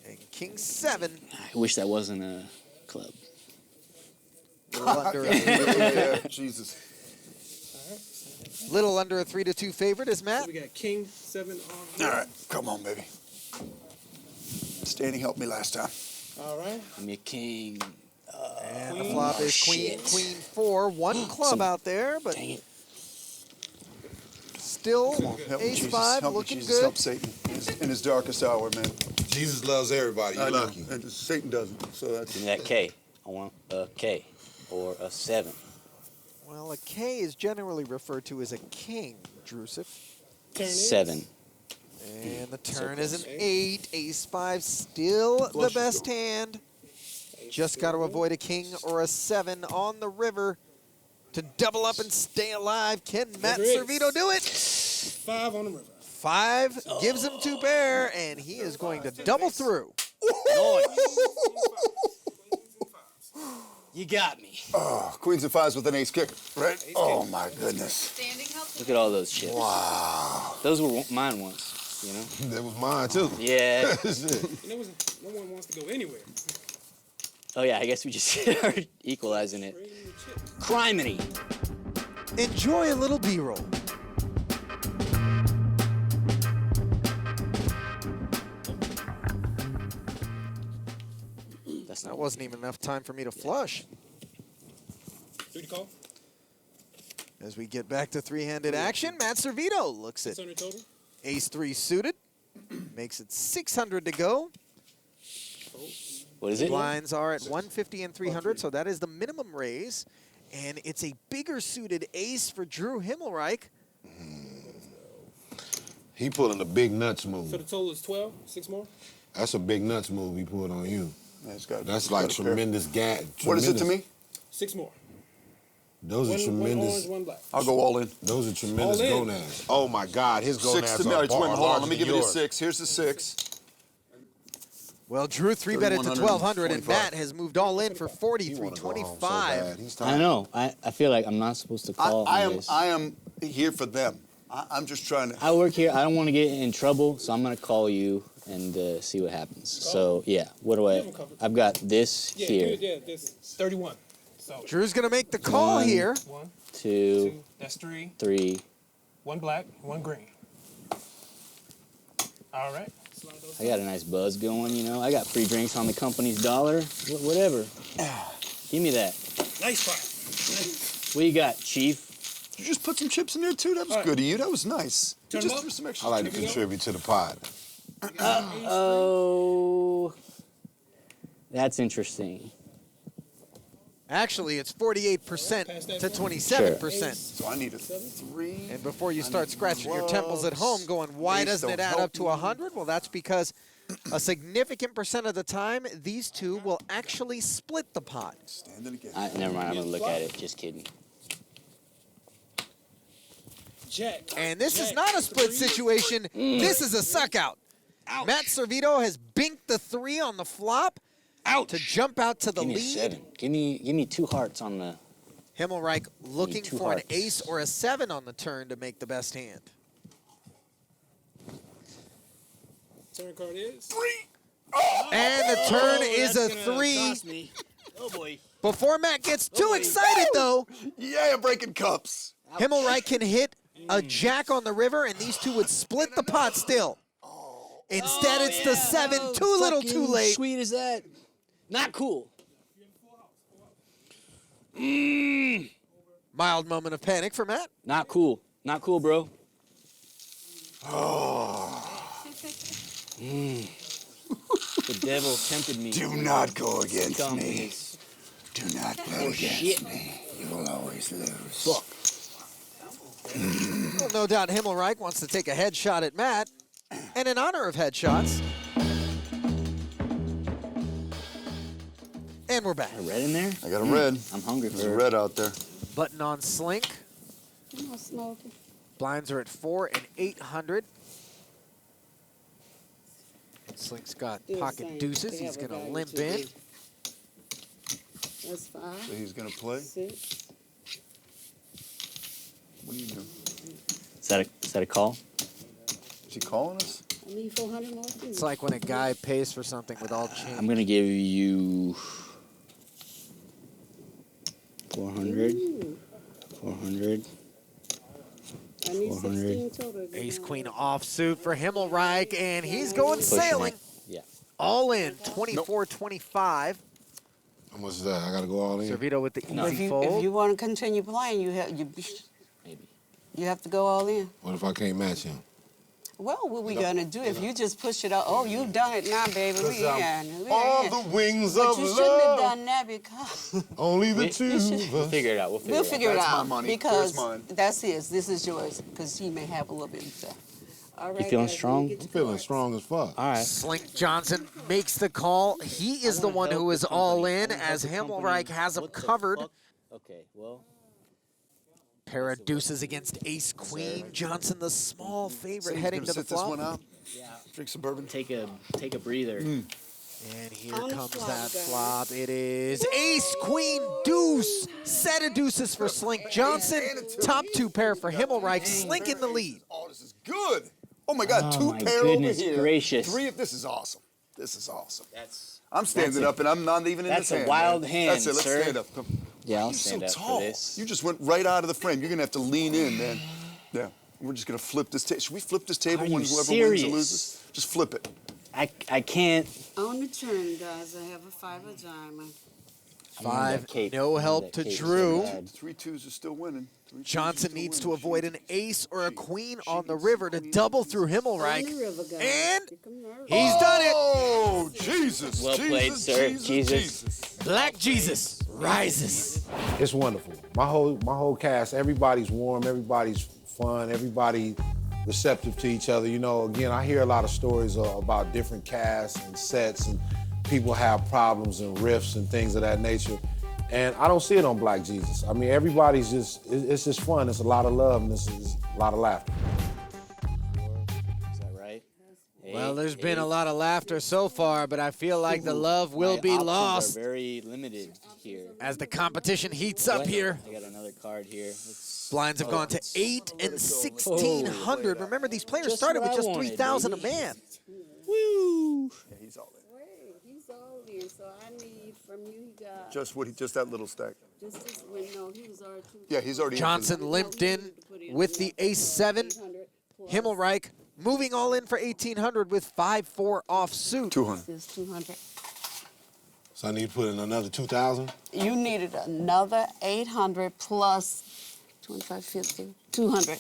And King-7. I wish that wasn't a club. Little under a Yeah, Jesus. little under a 3-2 favorite is Matt. So we got King 7 on. All right, come on, baby. Standing helped me last time. All right. I'm your king. And the flop is Queen, shit. Queen 4. One club out there, but Dang it. still Come on, help me, Jesus. ace-5 Help me, looking Jesus. good. Help Satan in his darkest hour, man. Jesus loves everybody. You're I know, lucky. and Satan doesn't, so that's... Give me that K. I want a K or a 7. Well, a K is generally referred to as a king, Drusif. 7. And the turn is an 8. Ace-5 still the best hand. Just got to avoid a king or a 7 on the river to double up and stay alive. Can Matt Servitto do it? 5 on the river. 5 gives him to bear, and he is going to double through. You got me. Oh, queens and 5s with an ace kick, right? Oh, my goodness. Look at all those chips. Wow. Those were mine once, you know? That was mine, too. Yeah. You know, no one wants to go anywhere. Oh, yeah, I guess we just are equalizing it. Criminy. Enjoy a little B-roll. That wasn't even enough time for me to flush. 3 to call. As we get back to three-handed action, Matt Servitto looks at 600 total. ace-3 suited. Makes it 600 to go. What is it? Blinds are at 150 and 300, so that is the minimum raise. And it's a bigger suited ace for Drew Himmelreich. He pulling a big nuts move. So the total is 12. 6 more. That's a big nuts move he pulled on you. That's like got a pair. tremendous gas. What is it to me? 6 more. Those are One tremendous. orange, one black. I'll go all in. Those are tremendous All in. gonads. Oh my God, his gonads 6 to me. are All right, wait, hold on. larger Let me than give you a yours. 6. Here's the 6. Well, Drew 3-betted to 1,200, and 3,125. Matt has moved all in for 4,325. I know. I feel like I'm not supposed to call. I on am this. I am here for them. I'm just trying to. I work here. I don't want to get in trouble, so I'm gonna call you and see what happens. So yeah, what do I? I've got this Yeah, here. Yeah, this 31. So Drew's gonna make the call One. here. 1, 2, that's 3. 3. 1 black, 1 green. All right. I got a nice buzz going, you know. I got free drinks on the company's dollar. Whatever. Give me that. Nice fight. What you got, Chief? You just put some chips in there too. That was good of you. That was nice. Turn You them just up. threw some I extra. like to contribute to the pod. Oh, that's interesting. Actually, it's 48% to 27%. So I need a 3. And before you start scratching your temples at home going, why Ace doesn't it don't add help up to 100? Well, that's because a significant percent of the time, these two will actually split the pot. Stand it again. Never mind, I'm going to look at it. Just kidding. Jack. And this is Jack, not a split 3. situation. This is a suck out. Matt Servitto has binked the 3 on the flop to jump out to the Give me a lead. 7. Give me 2 hearts on the... Himmelreich looking two for an hearts. ace or a 7 on the turn to make the best hand. Turn card is 3. And the turn is a 3. Oh boy. Before Matt gets too excited, though, Yeah, breaking cups. Himmelreich can hit a jack on the river, and these two would split the pot still. Instead, it's the 7, too little, too late. Sweet as that. Not cool. Mild moment of panic for Matt. Not cool. Not cool, bro. The devil tempted me. Do not go against Scum me. is- Do not go against me. You will always lose. Fuck. Well, no doubt Himmelreich wants to take a headshot at Matt. And in honor of headshots. And we're back. A red in there? I got a red. I'm hungry There's for a it. red out there. Button on Slink. I'm not smoking. Blinds are at 4 and 800. Slink's got Do the pocket same. deuces. They He's have a going to value limp to in. it. That's 5. So he's gonna play. 6. What are you doing? Is that a call? Is he calling us? I need 400 more. Too. It's like when a guy pays for something with all change. I'm gonna give you 400. 400. I need 400. 16 total. Ace queen offsuit for Himmelreich, and he's going Pushing sailing. it. Yeah. All in, 24-25. How much is that? I gotta go all in. Servitto with the No. easy If fold. you want to continue playing, you have to go all in. What if I can't match him? Well, what we gonna do if you just push it out? Oh, you've done it now, baby. We in. All the wings But of you shouldn't have love, done that because only the We- two of We'll us. figure it out. we'll figure it That's out. my money. Because Here's mine. that's his. This is yours. Because he may have a little bit of stuff. All right. feeling guys, strong? let me get I'm to feeling cards. strong as fuck. All right. Slink Johnson makes the call. He is the one who is all in, as Himmelreich has him covered. Okay, well. Pair of deuces against ace queen. Johnson, the small favorite, He's heading gonna to the sit this one flop. out. Yeah. Drink some bourbon. Take a breather. And here On the comes flop, that guys. flop. It is ace, queen, deuce. Set of deuces for Slink Johnson. Top 2 pair for Himmelreich. Slink in the lead. Oh, this is good. Oh my God, Oh, 2 my pair goodness over here. gracious. 3. This is awesome. This is awesome. That's I'm standing a- up and I'm not even in that's this a hand. wild man. hand, That's it. Let's sir. stand up. Come. Yeah, I'll You're so stand up tall. for this. You just went right out of the frame. You're gonna have to lean in, man. Yeah. We're just gonna flip this table. Should we flip this table Are when you whoever serious? wins or loses? Just flip it. I can't. On the turn, guys, I have a 5 of diamond. 5, cape. no help to Drew. 3 2s are still winning. 3 2s are Johnson still needs to winning. avoid an ace or a queen on the river to double through Himmelreich. On the river, guys. And Here come the river. he's done it. Oh, Jesus. Well played, sir. Jesus. Black Jesus rises. It's wonderful. My whole cast, everybody's warm, everybody's fun, everybody receptive to each other. You know, again, I hear a lot of stories about different casts and sets, and people have problems and rifts and things of that nature. And I don't see it on Black Jesus. I mean, everybody's it's just fun. It's a lot of love and it's a lot of laughter. Is that right? Well, there's been a lot of laughter so far, but I feel like the love will be options lost are very limited here. as the competition heats up here. I got another card here. Let's, Blinds have gone to 8 and 1,600. Remember, these players started with just 3,000 a man. Woo! Yeah, he's all in. Wait, he's all in, so I need from you, he got Just that little stack. just this one. No, he was already 2. Yeah, he's already in. Johnson limped in with the ace-7. Himmelreich moving all in for 1,800 with 5-4 offsuit. 200. It's 200. So I need to put in another 2,000? You needed another 800 plus 25, 50, 200.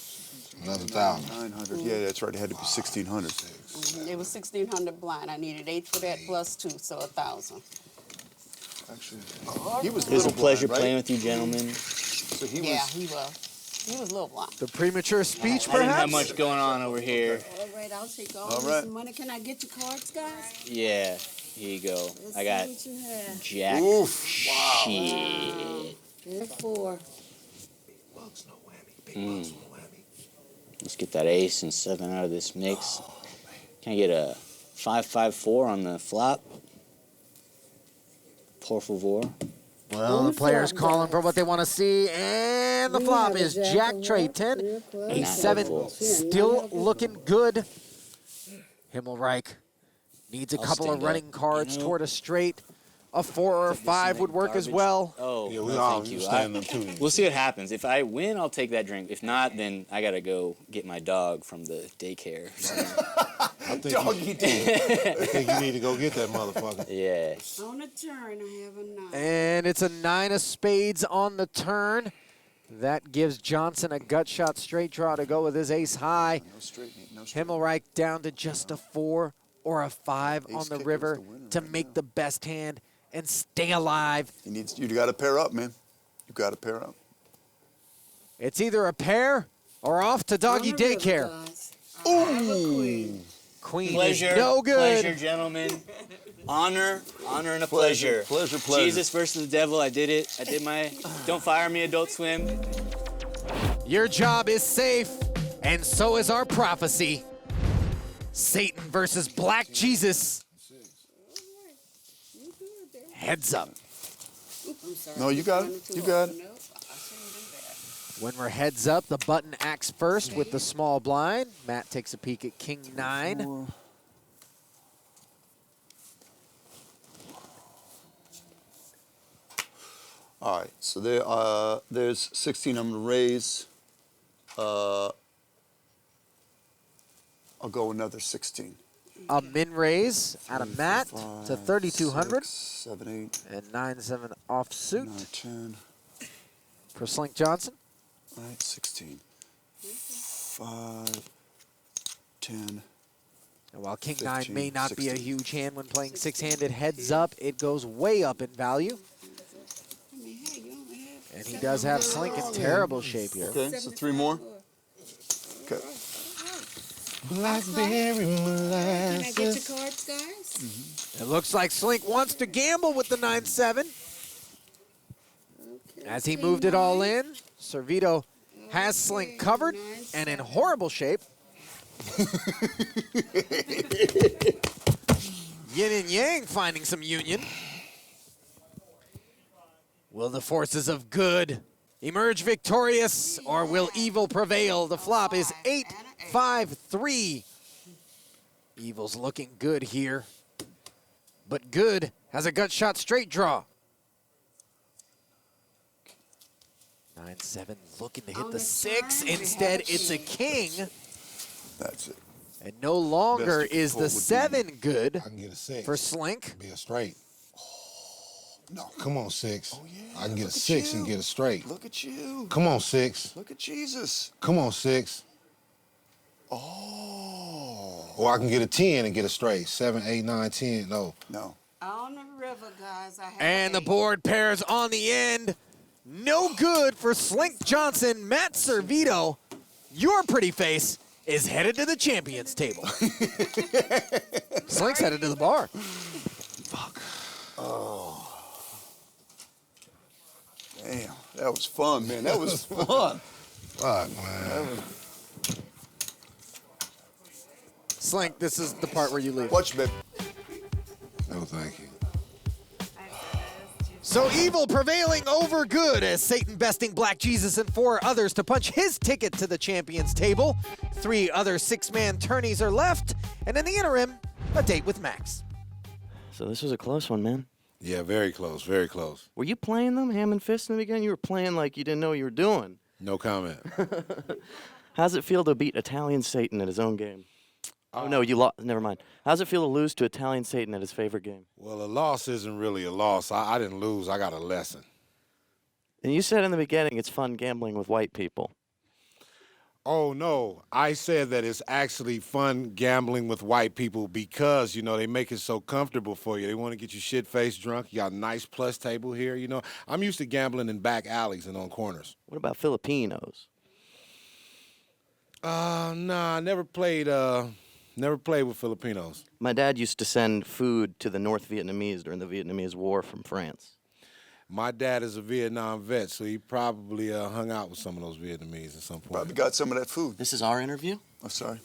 Another 1,000. 900. Yeah, that's right. It had to be 1,600. It was 1,600 blind. I needed 8 for that plus 2, so 1,000. Actually, he was It was a little pleasure blind, right? playing with you, gentlemen. So he Yeah, was. he was. He was a little blind. The premature speech, I didn't have perhaps? much going on over here. All right, I'll take all All this right. money. Can I get your cards, guys? Yeah, here you go. Let's I got see what you have. Jack. Oof. Shit. Here's 4. Let's get that ace and 7 out of this mix. Can I get a 5-5-4 on the flop? Por favor. Well, the players calling for what they want to see, and the flop is Jack Trey 10, Ace-7, still looking good. Himmelreich needs a I'll couple of stand up, running cards you know? toward a straight. A 4 or a 5 would work as well. Oh, Yeah, we no, all thank you. stand up too. We'll see what happens. If I win, I'll take that drink. If not, then I gotta go get my dog from the daycare. Doggy day. I think you need to go get that motherfucker. Yeah. On the turn, I have a 9. And it's a 9 of spades on the turn. That gives Johnson a gut shot straight draw to go with his ace high. No straight, no straight. Himmelreich down to just a 4 or a 5 Ace on the kick river was the winner to right make now. the best hand and stay alive. You got to pair up, man. You got to pair up. It's either a pair or off to doggy On the river, daycare. guys. I have a queen. Queen Pleasure. is no good. Pleasure, gentlemen. Honor and a pleasure. Pleasure. Jesus versus the devil. I did it. I did my. Don't fire me, Adult Swim. Your job is safe, and so is our prophecy. Satan versus Black Jesus. Heads up. I'm sorry. No, you got it. You got it. Nope, I shouldn't do that. When we're heads up, the button acts first with the small blind. Matt takes a peek at King 9. All right, so there's 16 I'm going to raise. I'll go another 16. A min raise out of Matt to 3,200. 7, 8, And 9-7 off suit 9, 10. for Slink Johnson. All right, 16. 5, 10. And while King 9 15, may not be a 16. huge hand when playing six-handed heads up, it goes way up in value. I mean, hey, you only have And he does have Slink in terrible shape here. Okay, so 3 more. Okay. Blackberry Can I molasses. get your cards, guys? It looks like Slink wants to gamble with the 9-7. Okay. As he moved it all in, Servitto has Slink covered and in horrible shape. Yin and Yang finding some union. Will the forces of good emerge victorious, or will evil prevail? The flop is 8-5-3. Evil's looking good here, but good has a gut shot straight draw. 9-7 looking to hit the 6. Instead, it's a king. That's it. And no longer Best you is can the pull would 7 good I can get a 6. for Slink. Be a straight. No. Come on, 6. Oh, yeah. I can get a Look at 6 you. and get a straight. Look at you. Come on, 6. Look at Jesus. Come on, 6. Oh. Or I can get a 10 and get a straight. 7, 8, 9, 10. No. No. On the river, guys. I have And the eight. board pairs on the end. No good for Slink Johnson. Matt Servitto, your pretty face is headed to the champions table. Slink's headed to the bar. Fuck. Oh. Damn. That was fun, man. That was fun. Fuck, man. Slink, this is the part where you leave. Watch, babe. No, thank you. So evil prevailing over good as Satan besting Black Jesus and 4 others to punch his ticket to the champions table. 3 other 6-man tourneys are left, and in the interim, a date with Max. So this was a close one, man. Yeah, very close, very close. Were you playing them ham and fist in the beginning? You were playing like you didn't know what you were doing. No comment. How's it feel to beat Italian Satan at his own game? Oh, no, you lost. Never mind. How's it feel to lose to Italian Satan at his favorite game? Well, a loss isn't really a loss. I didn't lose. I got a lesson. And you said in the beginning it's fun gambling with white people. Oh, no. I said that it's actually fun gambling with white people because, you know, they make it so comfortable for you. They want to get you shit-faced drunk. You got a nice plus table here, you know. I'm used to gambling in back alleys and on corners. What about Filipinos? Nah, I never played with Filipinos. My dad used to send food to the North Vietnamese during the Vietnamese War from France. My dad is a Vietnam vet, so he probably hung out with some of those Vietnamese at some point. Probably got some of that food. This is our interview? I'm sorry.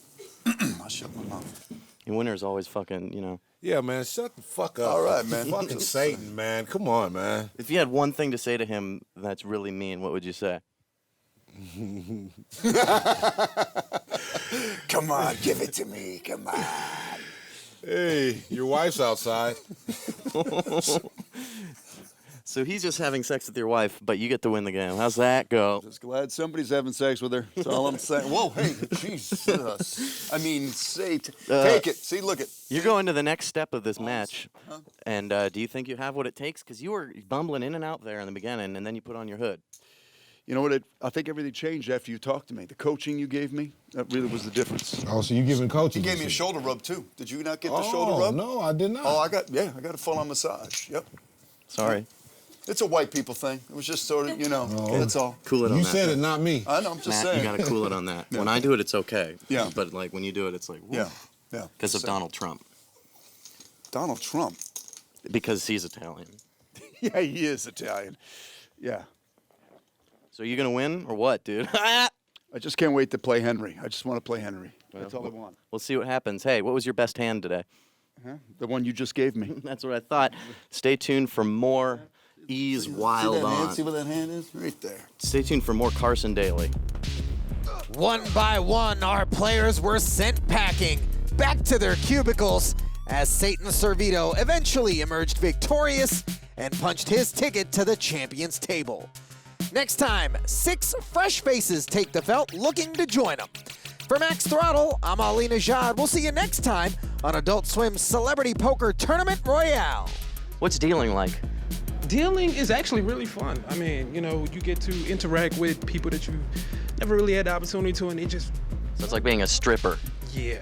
I shut my mouth. Your winner's always fucking, you know. Yeah, man, shut the fuck up. All right, man. Fucking Satan, man. Come on, man. If you had one thing to say to him that's really mean, what would you say? Come on, give it to me. Come on. Hey, your wife's outside. So he's just having sex with your wife, but you get to win the game. How's that go? Just glad somebody's having sex with her. That's all I'm saying. Whoa, hey, Jesus. I mean, take it. See, look it. You're going to the next step of this match. And do you think you have what it takes? Because you were bumbling in and out there in the beginning, and then you put on your hood. You know what? I think everything changed after you talked to me. The coaching you gave me, that really was the difference. Oh, so you giving coaching? You gave me a shoulder rub, too. Did you not get the shoulder rub? No, I did not. Oh, I got a full-on massage. Yep. Sorry. It's a white people thing. It was just sort of, you know, that's all. Cool it on You that. said it, not me. I know, I'm just Matt, saying. you got to cool it on that. When I do it, it's okay. Yeah. But, like, when you do it, it's like, Yeah, yeah. because of Donald Trump. Donald Trump? Because he's Italian. Yeah, he is Italian. Yeah. So you going to win or what, dude? I just can't wait to play Henry. I just want to play Henry. That's all I want. We'll see what happens. Hey, what was your best hand today? Huh? The one you just gave me. That's what I thought. Stay tuned for more Ease Wild See that hand? On. See where that hand is? Right there. Stay tuned for more Carson Daly. One by one, our players were sent packing back to their cubicles as Satan Servitto eventually emerged victorious and punched his ticket to the champions table. Next time, 6 fresh faces take the felt looking to join them. For Max Throttle, I'm Ali Najad. We'll see you next time on Adult Swim's Celebrity Poker Tournament Royale. What's dealing like? Dealing is actually really fun. I mean, you know, you get to interact with people that you never really had the opportunity to, and it just... So it's like being a stripper. Yeah.